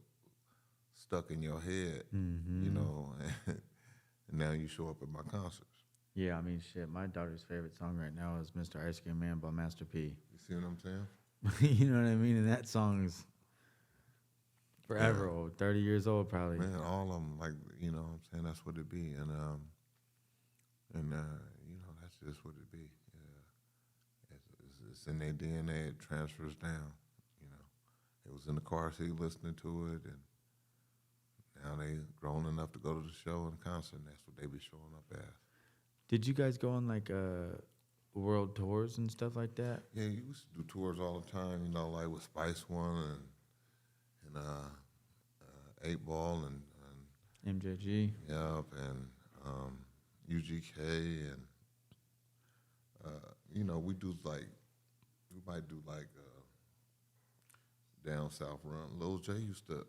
stuck in your head, and now you show up at my concerts. Yeah, I mean, shit, my daughter's favorite song right now is Mr. Ice Cream Man by Master P. You see what I'm saying? You know what I mean? And that song's forever old, 30 years old probably. Man, all of them, like, what I'm saying, that's what it be. And that's just what it be. Yeah. It's in their DNA, it transfers down, It was in the car seat listening to it, and now they grown enough to go to the show and concert, and that's what they be showing up as. Did you guys go on like world tours and stuff like that? Yeah, you used to do tours all the time, like with Spice One and 8 Ball and MJG. Yep, and UGK, and we might do down south run. Lil J used to,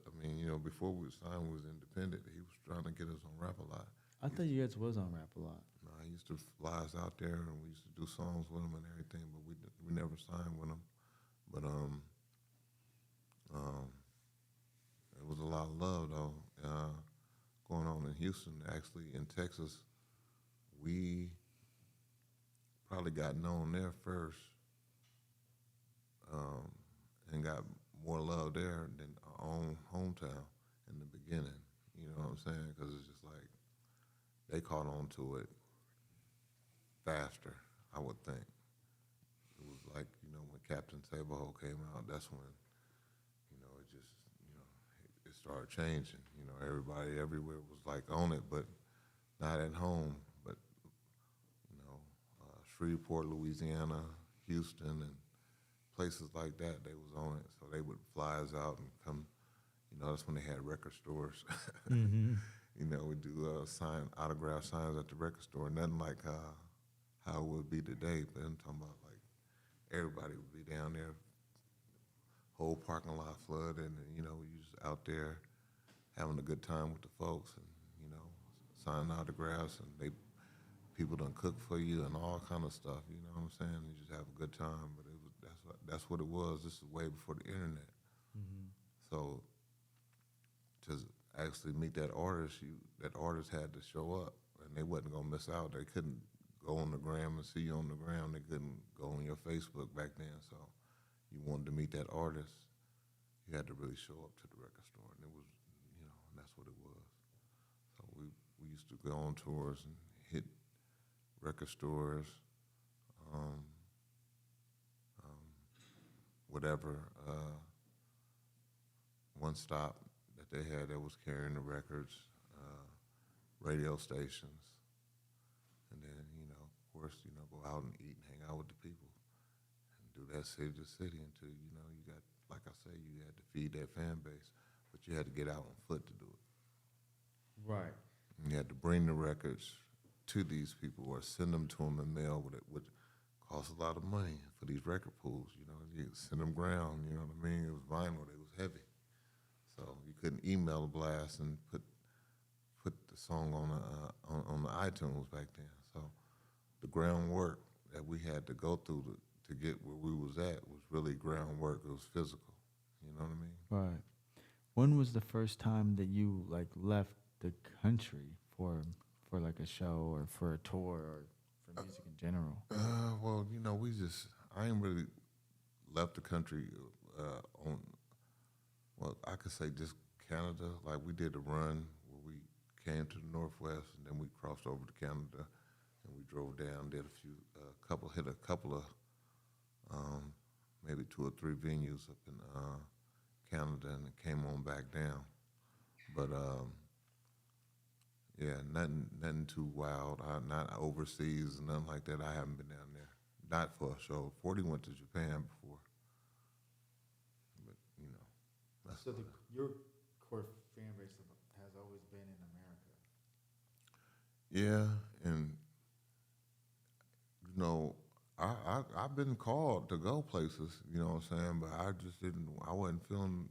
before we signed, we was independent. He was trying to get us on Rap a Lot. I thought you guys was on Rap a Lot. No, he used to fly us out there, and we used to do songs with him and everything, but we never signed with him. But it was a lot of love though going on in Houston. Actually, in Texas, we probably got known there first, and got more love there than our own hometown in the beginning. You know what I'm saying? Because it's just like they caught on to it faster, I would think. It was like, when Captain Saberho came out, that's when, it just, it started changing. Everybody everywhere was like on it, but not at home. But, Shreveport, Louisiana, Houston, and places like that, they was on it. So they would fly us out and come, that's when they had record stores. Mm-hmm. We do autograph signs at the record store. Nothing like how it would be today. But I'm talking about like everybody would be down there, whole parking lot flooded, and we just out there having a good time with the folks, and signing autographs, and people done cook for you and all kind of stuff. You know what I'm saying? You just have a good time. But that's what it was. This is way before the internet. Mm-hmm. So to actually meet that artist, that artist had to show up, and they wasn't gonna miss out. They couldn't go on the gram and see you on the gram. They couldn't go on your Facebook back then. So you wanted to meet that artist, you had to really show up to the record store, and it was, and that's what it was. So we used to go on tours and hit record stores, um, whatever one stop that they had that was carrying the records, radio stations, and then of course, go out and eat and hang out with the people, and do that city to city until you got, like I say, you had to feed that fan base, but you had to get out on foot to do it. Right. And you had to bring the records to these people or send them to them in mail, would cost a lot of money for these record pools. You send them ground. You know what I mean? It was vinyl. It was heavy, so you couldn't email a blast and put the song on the iTunes back then. So the groundwork that we had to go through to get where we was at was really groundwork. It was physical. You know what I mean? Right. When was the first time that you left the country for like a show or for a tour or for music in general? Well, I ain't really left the country I could say just Canada. Like we did a run where we came to the Northwest and then we crossed over to Canada and we drove down, did hit a couple of maybe 2 or 3 venues up in Canada and came on back down. But yeah, nothing too wild. Not overseas, nothing like that. I haven't been down there. Not for a show. 40 went to Japan before. But, that's So your core fan base has always been in America. yeah, and I've been called to go places, you know what I'm saying, but I wasn't feeling,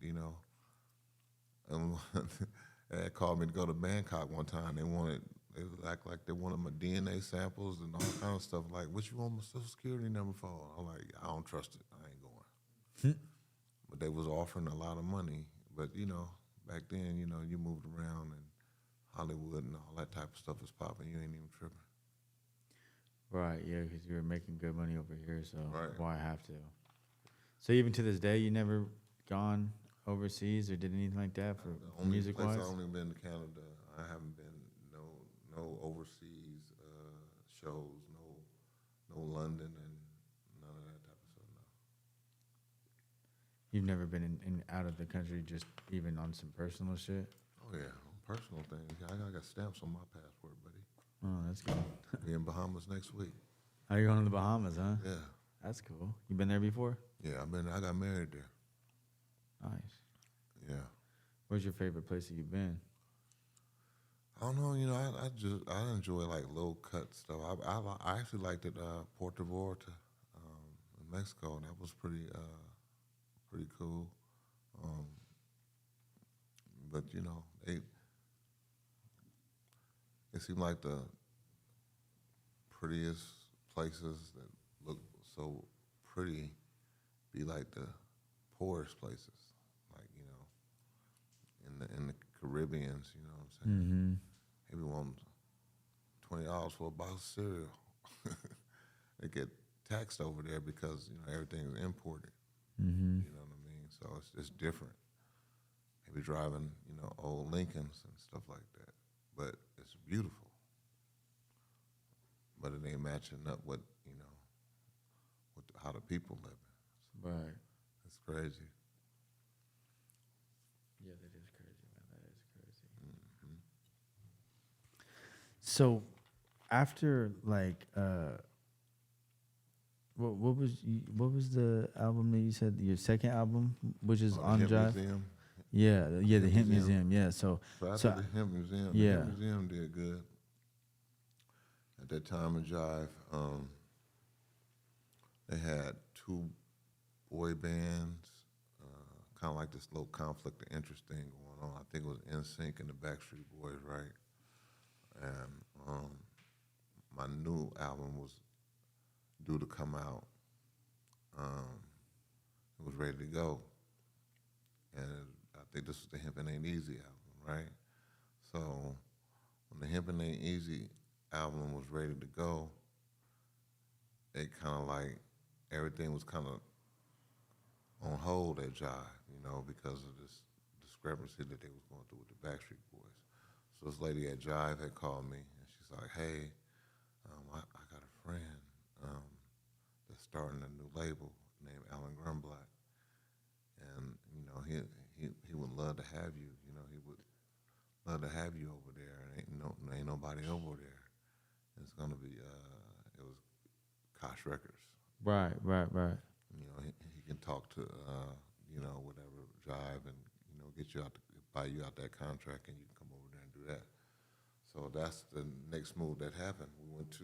they called me to go to Bangkok one time. They was act like they wanted my DNA samples and all kind of stuff. Like, what you want my social security number for? I'm like, I don't trust it. I ain't going. But they was offering a lot of money. But, back then, you moved around and Hollywood and all that type of stuff was popping. You ain't even tripping. Right, yeah, because you were making good money over here, so Right. why have to? So even to this day, you never gone overseas or did anything like that for The only music-wise? place I've only been to Canada. I haven't been no overseas shows, no London and none of that type of stuff. No. You've never been in out of the country, just even on some personal shit? Oh yeah, personal things. I got stamps on my passport, buddy. Oh, that's good. Be in Bahamas next week. Are you going to the Bahamas, huh? Yeah, That's cool. You been there before? yeah. I got married there. Nice. Yeah. Where's your favorite place that you've been? I don't know. I enjoy like low cut stuff. I actually liked it Puerto Vallarta, in Mexico. That was pretty cool. But it seemed like the prettiest places that look so pretty be like the poorest places, like in the Caribbeans. You know what I'm saying? Mm-hmm. Maybe want $20 for a box of cereal. They get taxed over there because everything is imported. Mm-hmm. You know what I mean? So it's different. Maybe driving old Lincolns and stuff like that, but it's beautiful. But it ain't matching up with how the people live. Right. It's crazy. Yeah, that is crazy, man. That is crazy. Mm-hmm. So, after what was the album that you said your second album, which is on the Hemp Jive? Museum. Yeah, the Hemp Museum. Yeah, So after the Hemp Museum, yeah. The Hemp Museum did good. At that time in Jive, they had 2 boy bands, kind of like this little conflict of interest thing going on. I think it was NSYNC and the Backstreet Boys, right? And my new album was due to come out. It was ready to go. And I think this was the Hempin' Ain't Easy album, right? So when the Hempin' Ain't Easy album was ready to go, it kind of like everything was kind of on hold at Jive, because of this discrepancy that they was going through with the Backstreet Boys. So this lady at Jive had called me, and she's like, hey, I starting a new label named Alan Grunblatt, and he would love to have you. He would love to have you over there, and ain't nobody over there. It's gonna be it was Kosh Records. Right. He can talk to whatever Jive and get you out buy you out that contract, and you can come over there and do that. So that's the next move that happened. We went to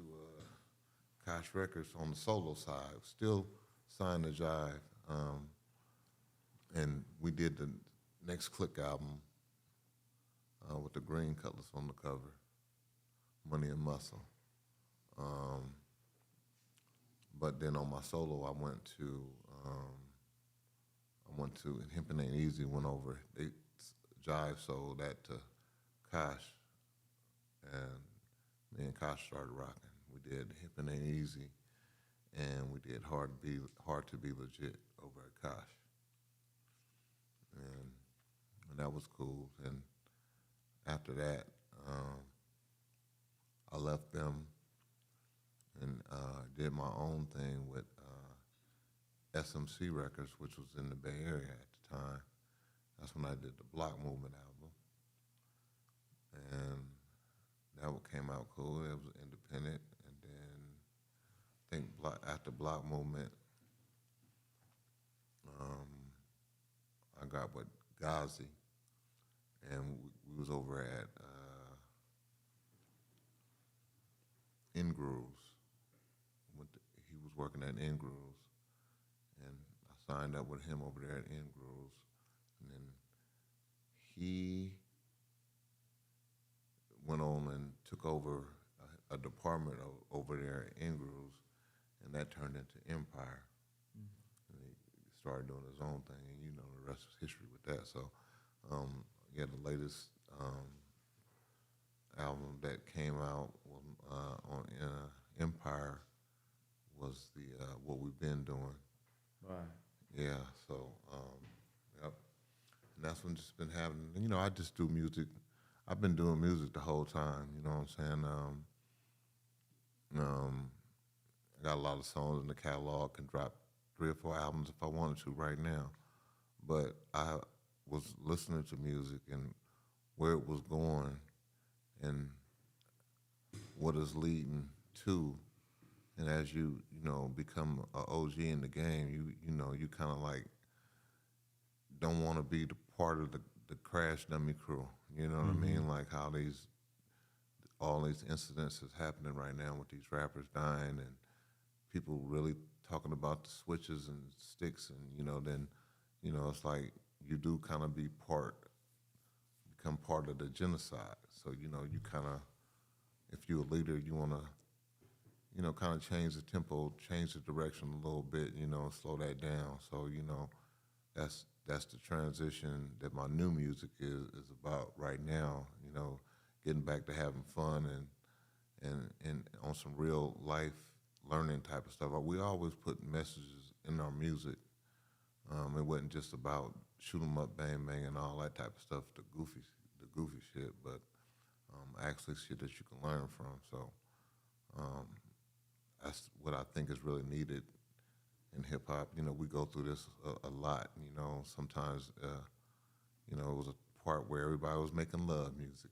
Kosh Records on the solo side, still signed to Jive, and we did the next Click album with the Green Cutlass on the cover, Money and Muscle. But then on my solo, I went to Hemp Ain't Easy. Went over. Jive sold that to Kosh, and me and Kosh started rocking. We did Hemp Ain't Easy, and we did Hard to Be Legit over at Kosh, and that was cool. And after that, I left them and did my own thing with SMC Records, which was in the Bay Area at the time. That's when I did the Block Movement album. And that one came out cool. It was independent. And then I think after Block Movement, I got with Ghazi. And we was over at In Grooves. He was working at In Grooves, and I signed up with him over there at In Grooves, and then he went on and took over a department over there at In Grooves, and that turned into Empire. And he started doing his own thing, and the rest is history with that. So, the latest album that came out on Empire was the What We've Been Doing. Right. Yeah. So, yep. And that's when just been having. I just do music. I've been doing music the whole time. You know what I'm saying? I got a lot of songs in the catalog. Can drop 3 or 4 albums if I wanted to right now. But I was listening to music and where it was going and what it's leading to. And as you become an OG in the game, you kind of like don't want to be the part of the crash dummy crew. You know what I mean? Like how all these incidents is happening right now with these rappers dying and people really talking about the switches and sticks, and then it's like you do kind of become part of the genocide. So you kind of, if you're a leader, you want to kind of change the tempo, change the direction a little bit, slow that down. So that's the transition that my new music is about right now. Getting back to having fun and on some real life learning type of stuff. We always put messages in our music. It wasn't just about shoot 'em up, bang bang, and all that type of stuff, the goofy shit, but actually shit that you can learn from. So that's what I think is really needed in hip hop. We go through this a lot. Sometimes it was a part where everybody was making love music.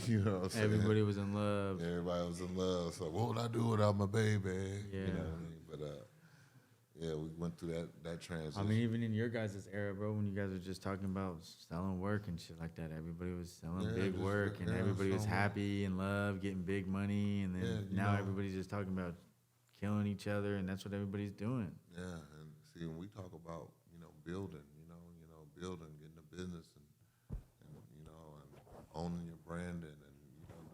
You know what I'm saying? Everybody was in love. Everybody was in love. So what would I do without my baby? Yeah. You know what I mean? But we went through that transition. I mean, even in your guys' era, bro, when you guys were just talking about selling work and shit like that, everybody was selling big work, and everybody was happy and love, getting big money, and then now everybody's just talking about killing each other, and that's what everybody's doing. Yeah, and see, when we talk about building, building, getting a business, and owning your brand, and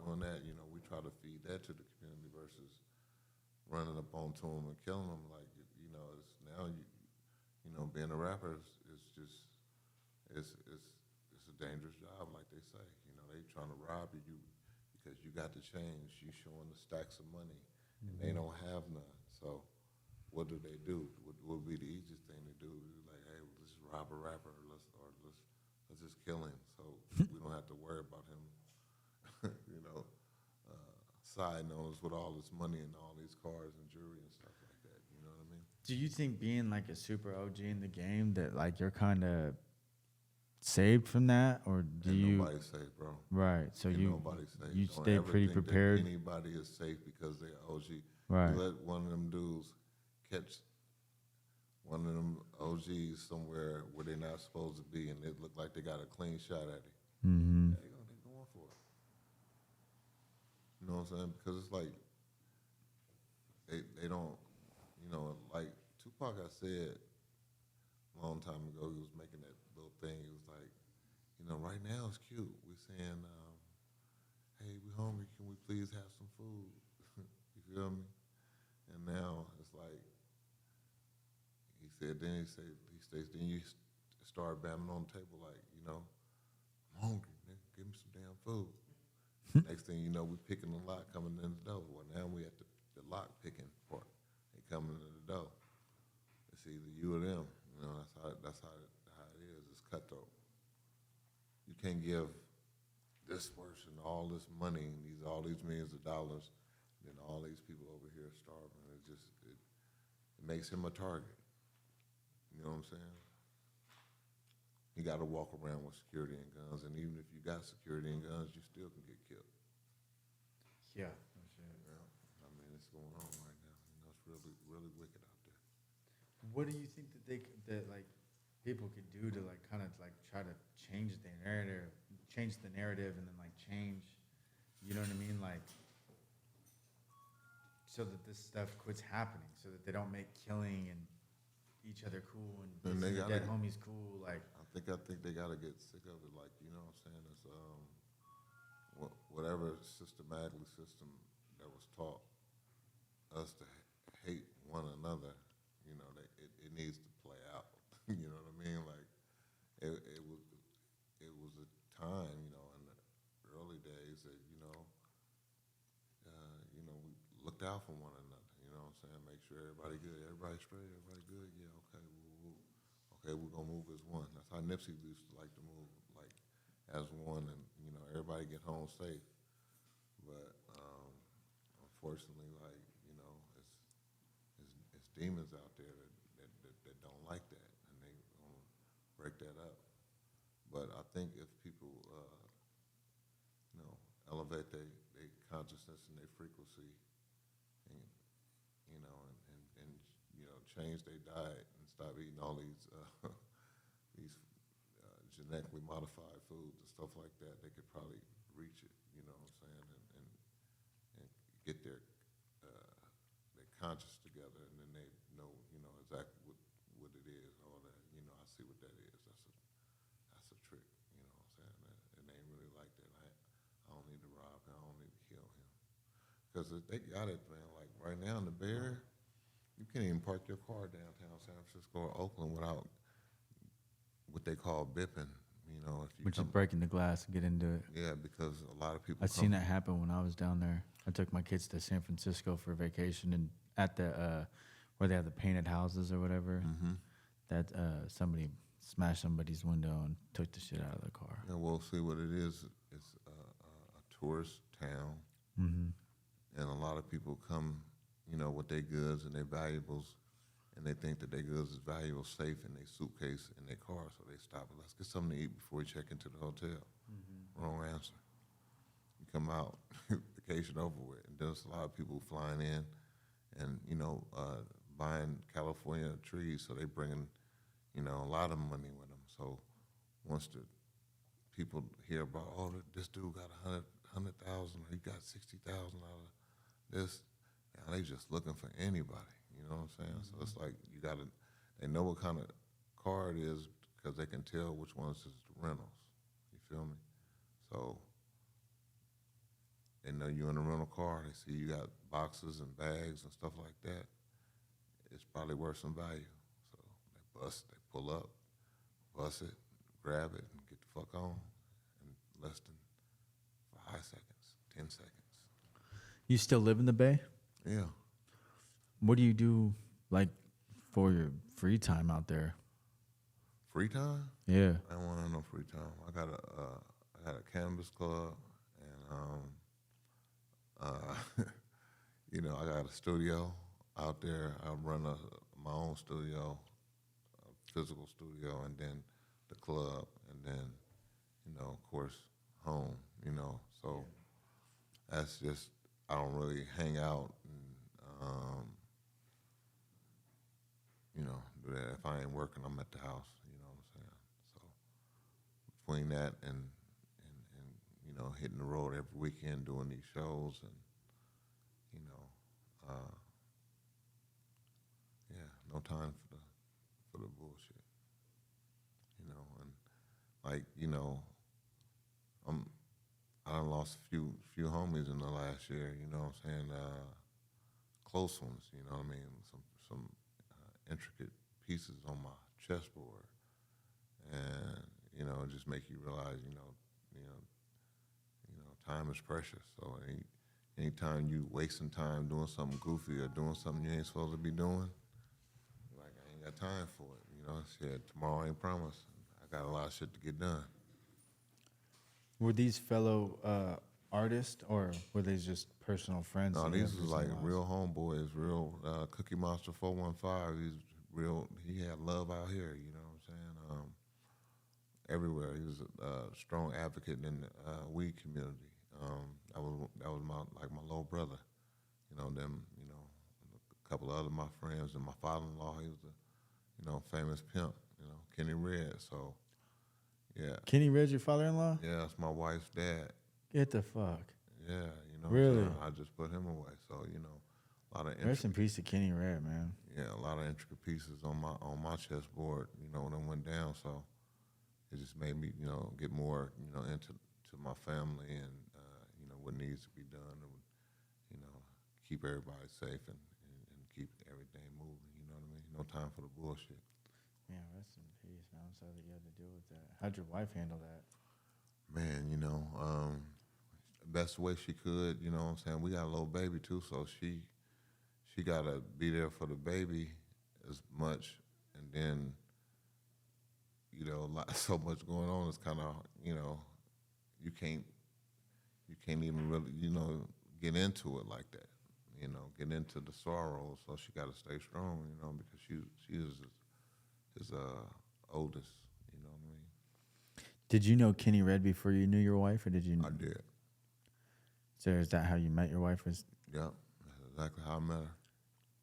doing that, we try to feed that to the community versus running up onto them and killing them. Like it's now being a rapper is just it's a dangerous job, like they say. They trying to rob you because you got the change. You showing the stacks of money, and they don't have none. So what do? What would be the easiest thing to do? Like, hey, let's just rob a rapper, or let's just kill him, so we don't have to worry about him, siding on us with all this money and all these cars and jewelry and stuff like that. know what I mean? Do you think being like a super OG in the game that like you're kind of saved from that, or do Ain't you? nobody safe, bro. Right. So Ain't you nobody safe. you Don't stay ever pretty think prepared. that anybody is safe because they're OG. Right. You let one of them dudes catch one of them OGs somewhere where they're not supposed to be, and it look like they got a clean shot at it. Mm-hmm. Yeah, they going for it. You know what I'm saying? Because it's like they don't, you know, like Tupac. I said a long time ago, he was making that little thing. He was like, you know, right now it's cute. We're saying, hey, we hungry. Can we please have some food? You feel me? And now it's like, he said, then he states, then you start bamming on the table like, you know, I'm hungry, nigga, give me some damn food. Next thing you know, we picking the lock coming in the door. Well, now we at the lock picking part. They coming in the door. It's either you or them. You know, that's how it is. It's cutthroat. You can't give this person all this money, all these millions of dollars, and then all these people over here starving. It makes him a target. You know what I'm saying? You got to walk around with security and guns, and even if you got security and guns, you still can get killed. Yeah. Yeah. I mean, it's going on right now. You know, it's really, really wicked out there. What do you think that like people could do to like kind of like try to change the narrative, and then like change, you know what I mean, like so that this stuff quits happening, so that they don't make killing and each other cool and they dead homies cool, like. I think they got to get sick of it. Like, you know what I'm saying? It's whatever systematically system that was taught us to hate one another. You know, it needs to play out. You know what I mean? Like it was a time, you know, in the early days that you know, we looked out for one another. You know what I'm saying? Make sure everybody good, everybody straight, everybody good. Yeah, okay. We're gonna move as one. That's how Nipsey used to like to move, like as one, and you know, everybody get home safe. But unfortunately, like you know, it's demons out there that don't like that, and they gonna break that up. But I think if people, you know, elevate their consciousness and their frequency, and you know, and you know, change their diet and stop eating all these genetically modified foods and stuff like that, they could probably reach it. You know what I'm saying? And get their conscious together, and then they know, you know, exactly what it is, all that. You know, I see what that is. That's a trick. You know what I'm saying? And they ain't really like that. I don't need to rob him. I don't need to kill him. Because they got it, man. Like right now in the Bay Area, you can't even park your car downtown San Francisco or Oakland without what they call bipping. You know, Which is breaking the glass and get into it. Yeah, because a lot of people. I've seen that happen when I was down there. I took my kids to San Francisco for vacation, and at the where they have the painted houses or whatever, that somebody smashed somebody's window and took the shit out of the car. Yeah, well, see what it is. It's a tourist town, and a lot of people come, you know, with their goods and their valuables, and they think that their goods is valuable, safe in their suitcase in their car, so they stop and let's get something to eat before we check into the hotel. Wrong answer. You come out, vacation over with, and there's a lot of people flying in, and you know, buying California trees, so they bringing, you know, a lot of money with them. So once the people hear about, oh, this dude got 100,000, or he got 60,000 out of this, now they just looking for anybody. You know what I'm saying? So it's like they know what kind of car it is because they can tell which ones is the rentals. You feel me? So they know you in a rental car. They see you got boxes and bags and stuff like that. It's probably worth some value. So they pull up, bust it, grab it, and get the fuck on in less than 5 seconds, 10 seconds. You still live in the Bay? Yeah. What do you do, like, for your free time out there? Free time? Yeah. I don't want no free time. I got a cannabis club, and you know, I got a studio. out there, I run my own studio, a physical studio, and then the club, and then, of course, home, So that's just, I don't really hang out and, do that. If I ain't working, I'm at the house, you know what I'm saying? So between that and hitting the road every weekend doing these shows and, yeah, no time for the bullshit, and like, I done lost a few homies in the last year, you know what I'm saying? Close ones, you know what I mean? Some intricate pieces on my chessboard, and it just make you realize, time is precious. So anytime you wasting time doing something goofy or doing something you ain't supposed to be doing, like, I ain't got time for it. Shit, tomorrow ain't promised. I got a lot of shit to get done. Were these fellow artists, or were they just personal friends? No, these was like real homeboys, real Cookie Monster 415. He's real. He had love out here. You know what I'm saying? Everywhere. He was a strong advocate in the weed community. That was my little brother. A couple of other my friends and my father-in-law. He was a famous pimp. Kenny Red. So yeah. Kenny Red, your father-in-law? Yeah, that's my wife's dad. Get the fuck. Yeah, Really? I just put him away. So a lot of rest in peace to Kenny Red, man. Yeah, a lot of intricate pieces on my chessboard. When it went down. So it just made me get more into my family and what needs to be done and keep everybody safe and keep everything moving. You know what I mean? No time for the bullshit. Yeah, rest in peace, man. I'm sorry that you had to deal with that. How'd your wife handle that? Man, best way she could, you know what I'm saying? We got a little baby too, so she gotta be there for the baby as much, and then, so much going on. It's kind of, you can't even really, get into it like that, get into the sorrow. So she got to stay strong, because she is his oldest, you know what I mean? Did you know Kenny Red before you knew your wife, or did you? I did. So is that how you met your wife? Yep, that's exactly how I met her.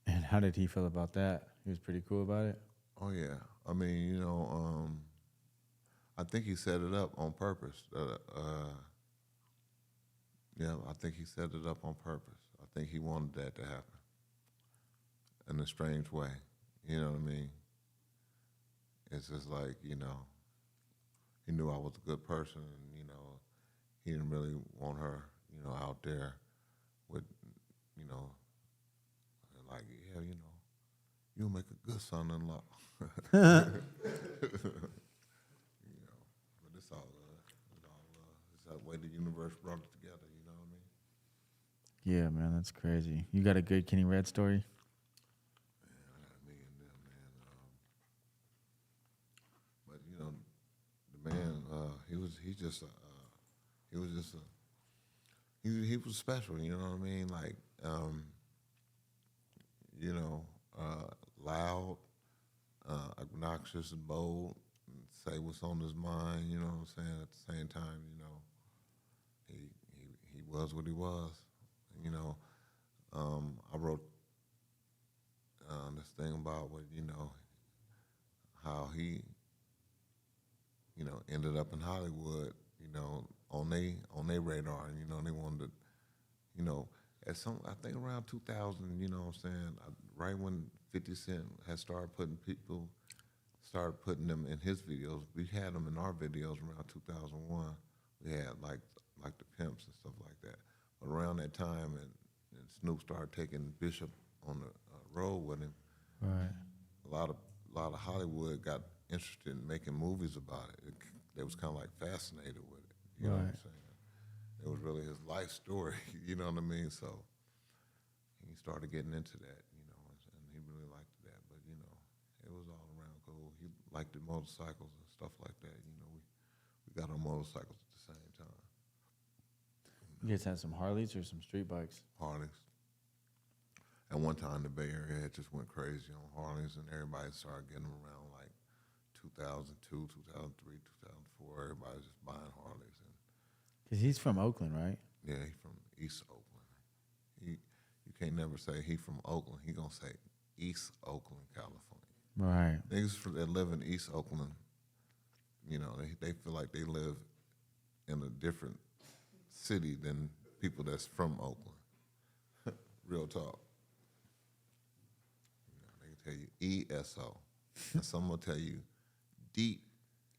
And how did he feel about that? He was pretty cool about it? Oh, yeah. I mean, I think he set it up on purpose. Yeah, I think he set it up on purpose. I think he wanted that to happen in a strange way. You know what I mean? It's just like, he knew I was a good person, and, he didn't really want her, out there with, like, yeah, you'll make a good son-in-law. But it's all love. It's that way the universe brought it together, you know what I mean? Yeah, man, that's crazy. You got a good Kenny Red story? Man, I got me and them, man. But, the man, he was special, you know what I mean? Like, loud, obnoxious and bold, and say what's on his mind, you know what I'm saying? At the same time, he was what he was. I wrote this thing about what, how he, ended up in Hollywood, on they radar, and they wanted to, at I think around 2000, you know what I'm saying, right when 50 Cent had started putting them in his videos. We had them in our videos around 2001. We had like the Pimps and stuff like that. But around that time, and Snoop started taking Bishop on the road with him. Right. A lot of Hollywood got interested in making movies about it. They was kind of like fascinated with it. You know what I'm saying? It was really his life story. You know what I mean? So he started getting into that, and he really liked that. But, it was all around cool. He liked the motorcycles and stuff like that. We got on motorcycles at the same time. You guys had some Harleys or some street bikes? Harleys. at one time the Bay Area had just went crazy on Harleys, and everybody started getting them around like 2002, 2003, 2004. Everybody was just buying Harleys. And Because he's from Oakland, right? yeah, he from East Oakland. You can't never say he from Oakland. He gonna say East Oakland, California. Right. Niggas that live in East Oakland, you know, they feel like they live in a different city than people that's from Oakland. Real talk. You know, they can tell you ESO, and some will tell you deep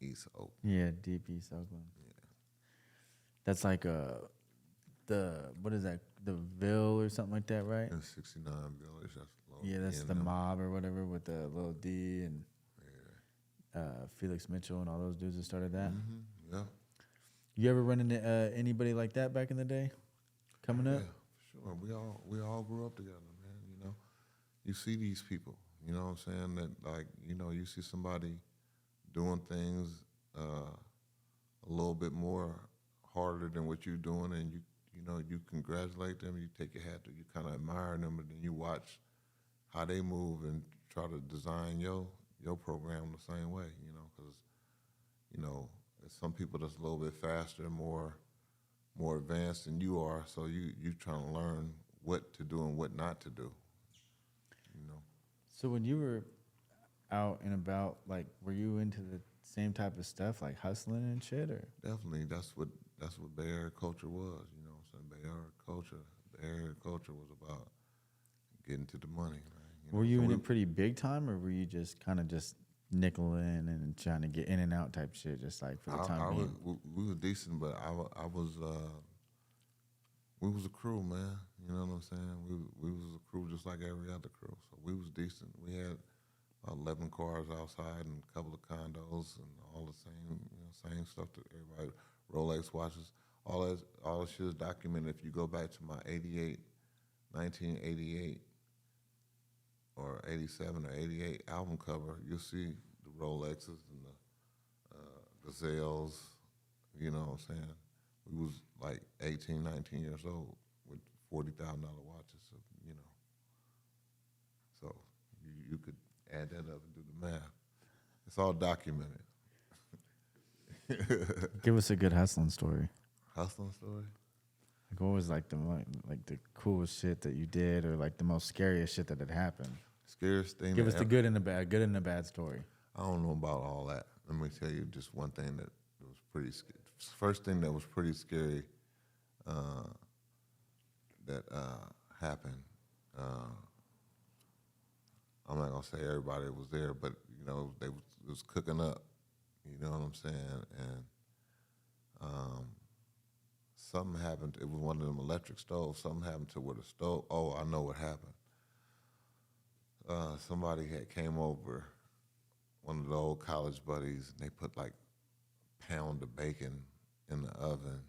East Oakland. Yeah, deep East Oakland. Yeah. That's like what is that? The Ville or something like that, right? In 69 Village, that's low. Yeah, that's the mob or whatever with the little D and Felix Mitchell and all those dudes that started that. Mm-hmm. Yeah. You ever run into anybody like that back in the day, coming up? Yeah, sure. We all grew up together, man. You know, you see these people. You know what I'm saying? That like, you know, you see somebody doing things a little bit more harder than what you're doing, and you know, you congratulate them. You take your hat to, you kind of admire them, and then you watch how they move and try to design your program the same way. You know, because you know, there's some people that's a little bit faster, more advanced than you are. So you trying to learn what to do and what not to do. You know. So when you were out and about, like, were you into the same type of stuff, like hustling and shit, or? Definitely, that's what Bay Area culture was. You know what I'm saying? Bay Area culture was about getting to the money. Right? Were you in it pretty big time, or were you just kind of just nickel in and trying to get in and out type shit, just like for the time being? We was decent, but I was we was a crew, man. You know what I'm saying? We was a crew just like every other crew. So we was decent. We had 11 cars outside and a couple of condos and all the same stuff that everybody, Rolex watches. All that shit is documented. If you go back to my 1988 or 87 or 88 album cover, you'll see the Rolexes and the Gazelles. You know what I'm saying? We was like 18, 19 years old with $40,000 watches. So, you know, so you could add that up and do the math. It's all documented. Give us a good hustling story. Hustling story? Like, what was like the coolest shit that you did, or like the most scariest shit that had happened? Scariest thing. Give us the good and the bad. Good and the bad story. I don't know about all that. Let me tell you just one thing that was pretty scary. First thing that was pretty scary that happened. I'm not gonna say everybody was there, but you know they was cooking up. You know what I'm saying? And something happened. It was one of them electric stoves. Something happened to where the stove. Oh, I know what happened. Somebody had came over, one of the old college buddies, and they put like a pound of bacon in the oven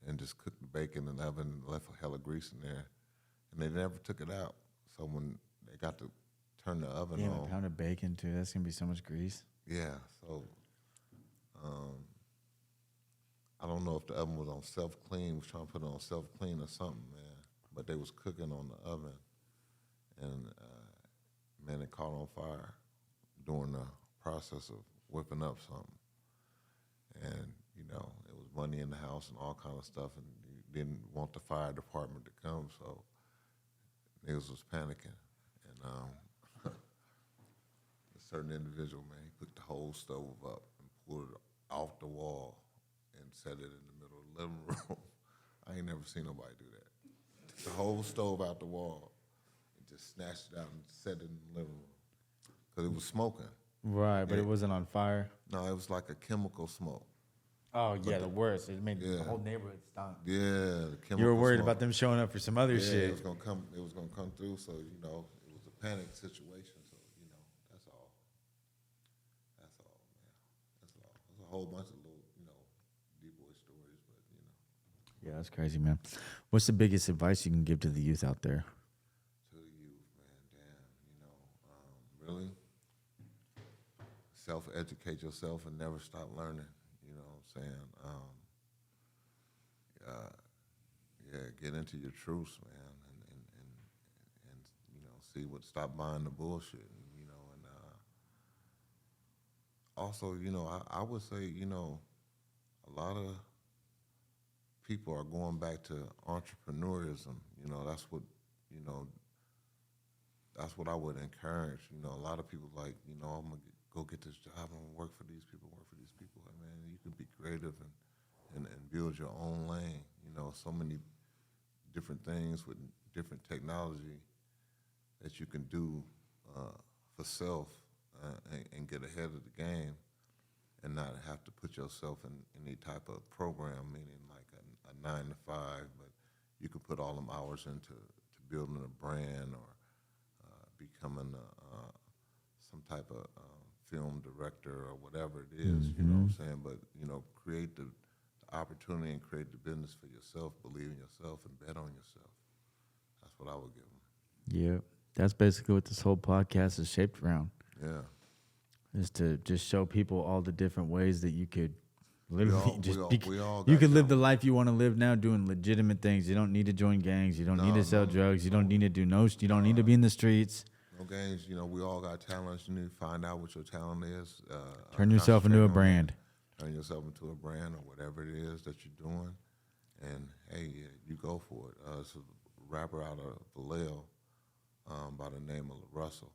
and just cooked the bacon in the oven and left a hella grease in there. And they never took it out. So when they got to turn the oven on. A pound of bacon too. That's gonna be so much grease. Yeah. So I don't know if the oven was on self-clean, was trying to put it on self-clean or something, man. But they was cooking on the oven. And man, it caught on fire during the process of whipping up something. And, you know, it was money in the house and all kind of stuff, and you didn't want the fire department to come, so niggas was panicking. And a certain individual, man, he picked the whole stove up and pulled it off the wall and set it in the middle of the living room. I ain't never seen nobody do that. Took the whole stove out the wall and just snatched it out and set it in the living room. Because it was smoking. Right, but it wasn't on fire. No, it was like a chemical smoke. Oh yeah, the worst. It made the whole neighborhood stunk. Yeah, the chemical You were worried smoke. about them showing up for some other shit. It was gonna come. It was gonna come through. So you know, it was a panic situation. So you know, that's all. That's all, man. That's all. There's a whole bunch of little, you know, D-boy stories, but you know. Yeah, that's crazy, man. What's the biggest advice you can give to the youth out there? To the youth, man, damn, you know, really self-educate yourself and never stop learning. You know what I'm saying? Yeah, get into your truths, man, and you know, stop buying the bullshit, and also, I would say, a lot of people are going back to entrepreneurism. You know, that's what I would encourage. A lot of people like, I'm gonna go get this job. I'm gonna work for these people. Hey, man, you can be creative and build your own lane. So many different things with different technology that you can do for self and get ahead of the game, and not have to put yourself in any type of program, meaning like a 9 to 5, but you can put all them hours into building a brand or becoming some type of film director or whatever it is, you know what I'm saying? But, create the opportunity and create the business for yourself, believe in yourself, and bet on yourself. That's what I would give them. Yeah, that's basically what this whole podcast is shaped around. Yeah. Is to just show people all the different ways that you could literally we could live the life you want to live now, doing legitimate things. You don't need to join gangs. You don't need to sell drugs. You don't need to do you don't need to be in the streets. No gangs. We all got talents. You need to find out what your talent is. Turn yourself into a brand. Turn yourself into a brand or whatever it is that you're doing. And, hey, you go for it. It's a rapper out of Vallejo by the name of Russell.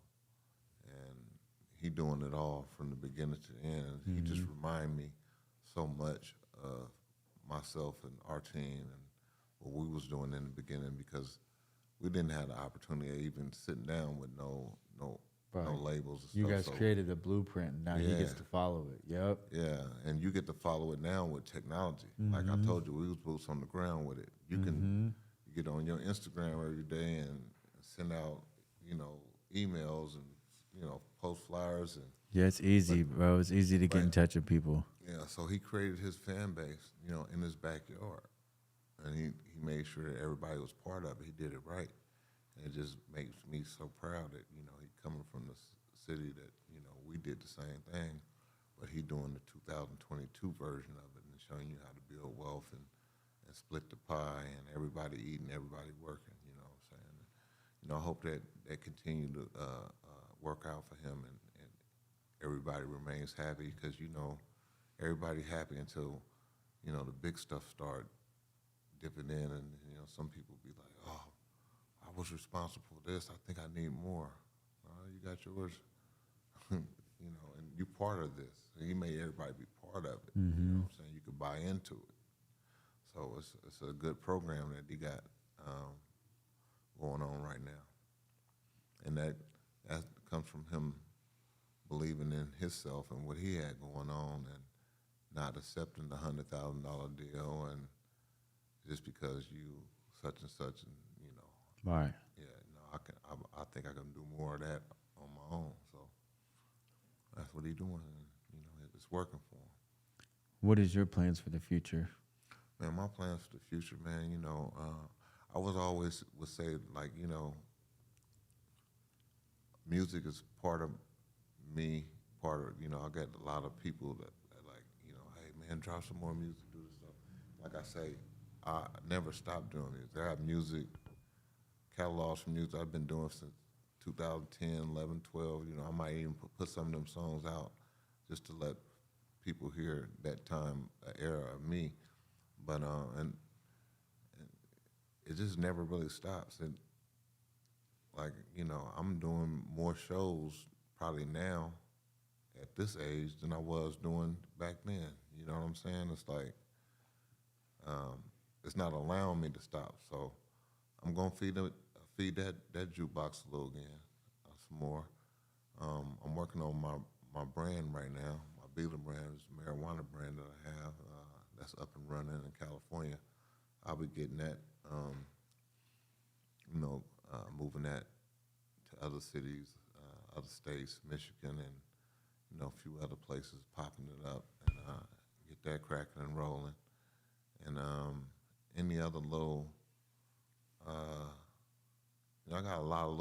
And he doing it all from the beginning to the end. He just remind me so much of myself and our team and what we was doing in the beginning, because we didn't have the opportunity of even sitting down with no labels and stuff. You guys created the blueprint. Now he gets to follow it. Yep. Yeah, and you get to follow it now with technology. Like I told you, we was boots on the ground with it. You can get on your Instagram every day and send out, emails and, post flyers. And yeah, it's easy, bro. It's easy to get in touch with people. Yeah, so he created his fan base, in his backyard. And he made sure that everybody was part of it. He did it right. And it just makes me so proud that, he coming from the city that, we did the same thing, but he doing the 2022 version of it and showing you how to build wealth and split the pie and everybody eating, everybody working, you know what I'm saying? I hope that continue to work out for him and everybody remains happy, because, everybody happy until, the big stuff start dipping in, and, some people be like, oh, I was responsible for this. I think I need more. You got yours, and you part of this. And he made everybody be part of it. You know what I'm saying? You could buy into it. So it's a good program that he got going on right now. And that comes from him believing in himself and what he had going on, and not accepting the $100,000 deal, and just because you such and such, and Right. Yeah, I think I can do more of that on my own. So that's what he's doing, and it's working for him. What is your plans for the future? Man, my plans for the future, man. I was always would say, like, music is part of me. Part of I got a lot of people that like, hey man, drop some more music, do this stuff. Like I say, I never stopped doing music. I have music catalogs from music I've been doing since 2010, 11, 12. I might even put some of them songs out just to let people hear that time, era of me. But and it just never really stops. And like, I'm doing more shows probably now at this age than I was doing back then. You know what I'm saying? It's like it's not allowing me to stop. So I'm gonna feed that jukebox a little again, some more. I'm working on my brand right now. My Beeler brand is a marijuana brand that I have that's up and running in California. I'll be getting that, moving that to other cities, other states, Michigan, and a few other places, popping it up, and get that cracking and rolling. And any other little, I got a lot of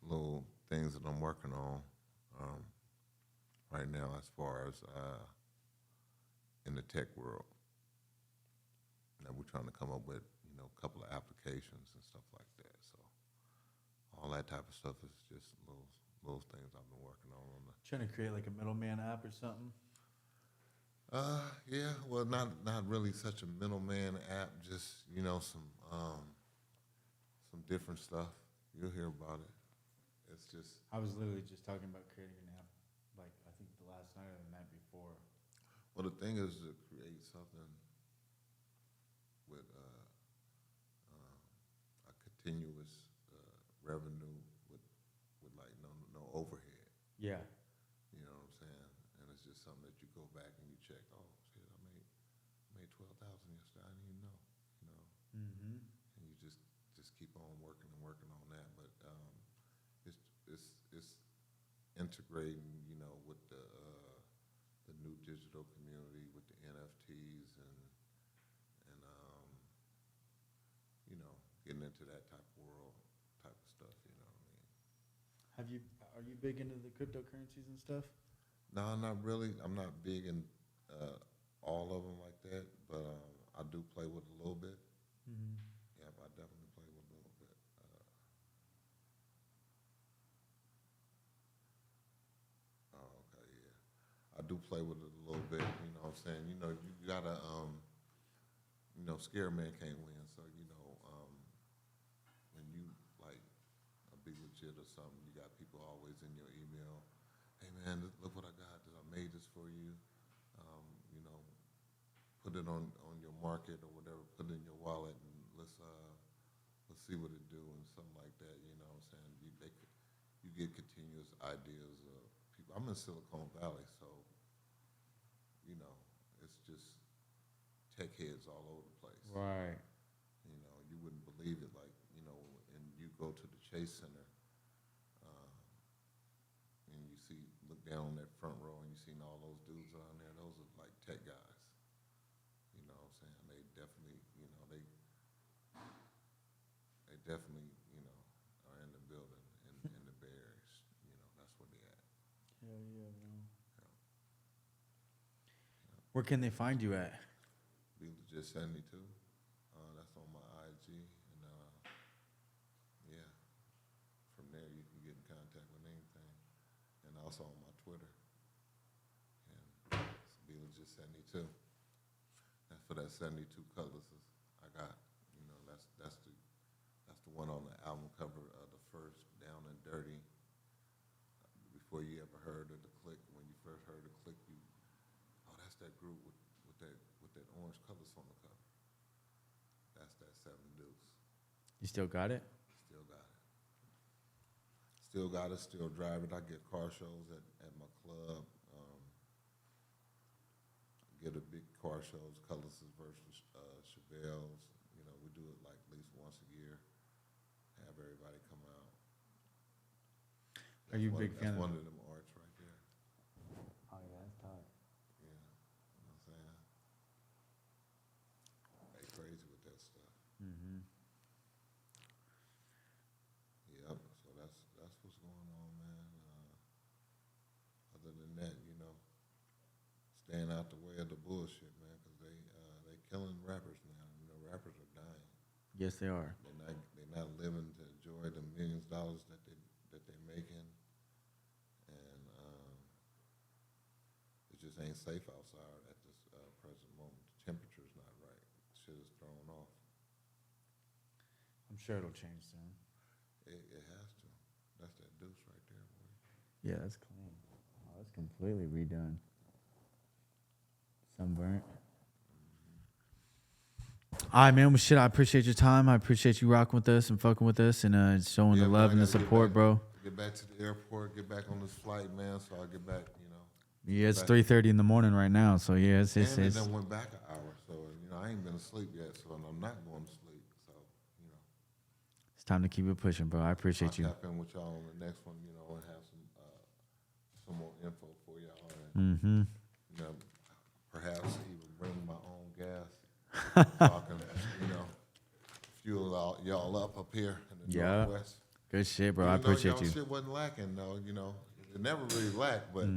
little things that I'm working on right now, as far as in the tech world. That we're trying to come up with, a couple of applications and stuff like that. So all that type of stuff is just little things I've been working on the. Trying to create like a middleman app or something. Yeah, well, not really such a middleman app. Just some different stuff. You'll hear about it. It's just. I was literally just talking about creating an app, like I think the last night or the night before. Well, the thing is to create something with a continuous revenue with like no overhead. Yeah. You know what I'm saying? And it's just something that you go back and you check. Oh shit, I made 12,000 yesterday. I didn't even know. You know. Mm-hmm. And you just keep on working and working on that. But it's integrating, with the new digital community, with the NFTs and getting into that type of world, type of stuff. You know what I mean? Are you big into the cryptocurrencies and stuff? No, not really. I'm not big in all of them like that, but I do play with it a little bit. Mm-hmm. Yeah, I definitely play with it a little bit. Okay, yeah. I do play with it a little bit, you know what I'm saying? You gotta, scared man can't win. So, when you, like, be legit or something, you got people always in your email. Hey, man, look what I got. I made this for you. Put it on your market or whatever. Put it in your wallet and let's see what it do and something like that. You know what I'm saying? You get continuous ideas of people. I'm in Silicon Valley, so it's just tech heads all over the place. Right. You wouldn't believe it. Like and you go to the Chase Center. And you look down on that front row and you see all those dudes on there. Those are like tech guys. You know what I'm saying? They definitely, they definitely, are in the building in the Bay Area. That's where they at. Hell yeah, man. Yeah. Where can they find you at? Be Legit 72. That's on my IG. And yeah, from there you can get in contact with anything. And also on my Twitter. And it's Be Legit 72. And for that 72 colors I got, that's the one on the album cover of the first Down and Dirty. Before you ever heard of the Click, when you first heard the Click, that's that group with that orange colors on the cover. That's that 7 Deuce. You still got it? Still got it. Still got it, still drive it. I get car shows at my club. Get a big car shows, Colors versus Chevelle's. We do it like at least once a year. Have everybody come out. Are you a big fan That's of one of them arts right there. Oh, yeah, that's tight. Yeah, you know what I'm saying? They crazy with that stuff. Mm-hmm. Yep. So that's what's going on, man. Other than that, staying out the way of the bullshit, man, because they killing rappers now. Rappers are dying. Yes, they are. They're not living to enjoy the millions of dollars that they're making, and it just ain't safe outside at this present moment. The temperature's not right. Shit is thrown off. I'm sure it'll change soon. It has to. That's that Deuce right there, boy. Yeah, that's clean. Oh, that's completely redone. Sunburnt. All right, man. Well, shit, I appreciate your time. I appreciate you rocking with us and fucking with us and showing the love and the support, bro. Get back to the airport, get back on this flight, man, so I get back, Yeah, it's 3:30 in the morning right now, so yeah, it's and then went back an hour, so, I ain't been asleep yet, so I'm not going to sleep, so, it's time to keep it pushing, bro. I appreciate you. I'll tap in with y'all on the next one, and have some more info for y'all, and, perhaps even bring my own gas, talking, fuel y'all up here in the Northwest. Good shit, bro. I appreciate you. Shit wasn't lacking, though, it never really lacked, but,